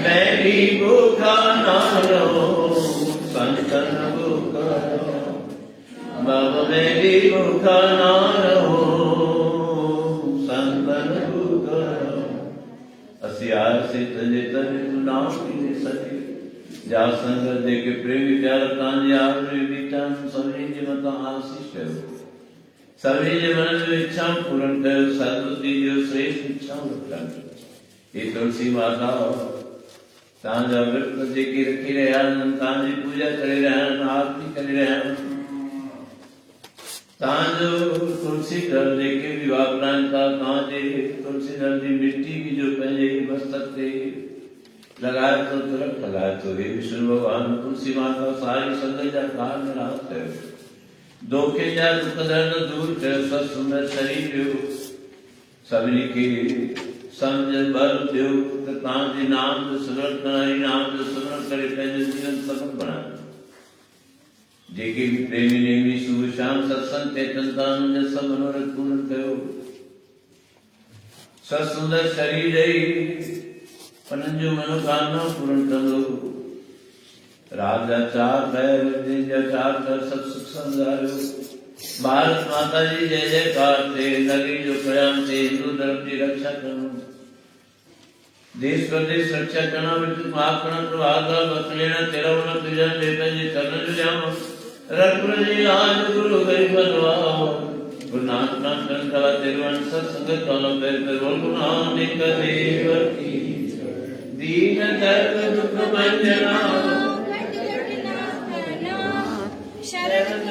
मैं भी भूखा ना रहूं संतन भूखा बाबा मैं भी भूखा ना रहूं संतन भूखा असियार से तजे तजे तू नाम की सके जा संगत दे के प्रेमी प्यार तांजे आप में बीता सभी जीवता आशीष करो सभी जीवन जो इच्छा पूर्ण करो सदबुद्धि जो श्रेष्ठ इच्छा पूर्ण ये तुलसी माता तांजा व्रत जे की रखी रहा तांजी पूजा करे रहा आरती करे रहा तांजो तुलसी दल देके विवाह प्राण का तांजे तुलसी दल की मिट्टी की जो पहले मस्तक थे लगाए तो तुरंत लगाए तो हे विष्णु भगवान तुलसी माता सारी संगत जा काल में रात है दोखे जा दुख दर्द दूर कर सब सुंदर शरीर हो सभी की समझ बल दो तांजे नाम जो सुनत कराई नाम जो सुनत करे पहले जीवन सफल बना जेके भी प्रेमी नेमी सुबह शाम सत्संग चेतनता ने सब मनोरथ पूर्ण करो ससुंदर शरीर पनंजो मनोकामना पूर्ण करो राजा चार पैर जा चार कर सब सुख संगारो भारत माता जी जय जयकार थे नगरी जो प्रयाम थे हिंदू धर्म की रक्षा करो देश प्रदेश रक्षा करना विद्युत महाकरण प्रभागा बस लेना तेरा होना तुझा देता जी चरण जो जाओ रघुवर जी आज गुरु गई बनवाओ गुरु नाथ नाथ कला तेरवन सत्संगत कलम पैर पर बोल गुरु नानक देव की दीन दर्द दुख भंजना शरण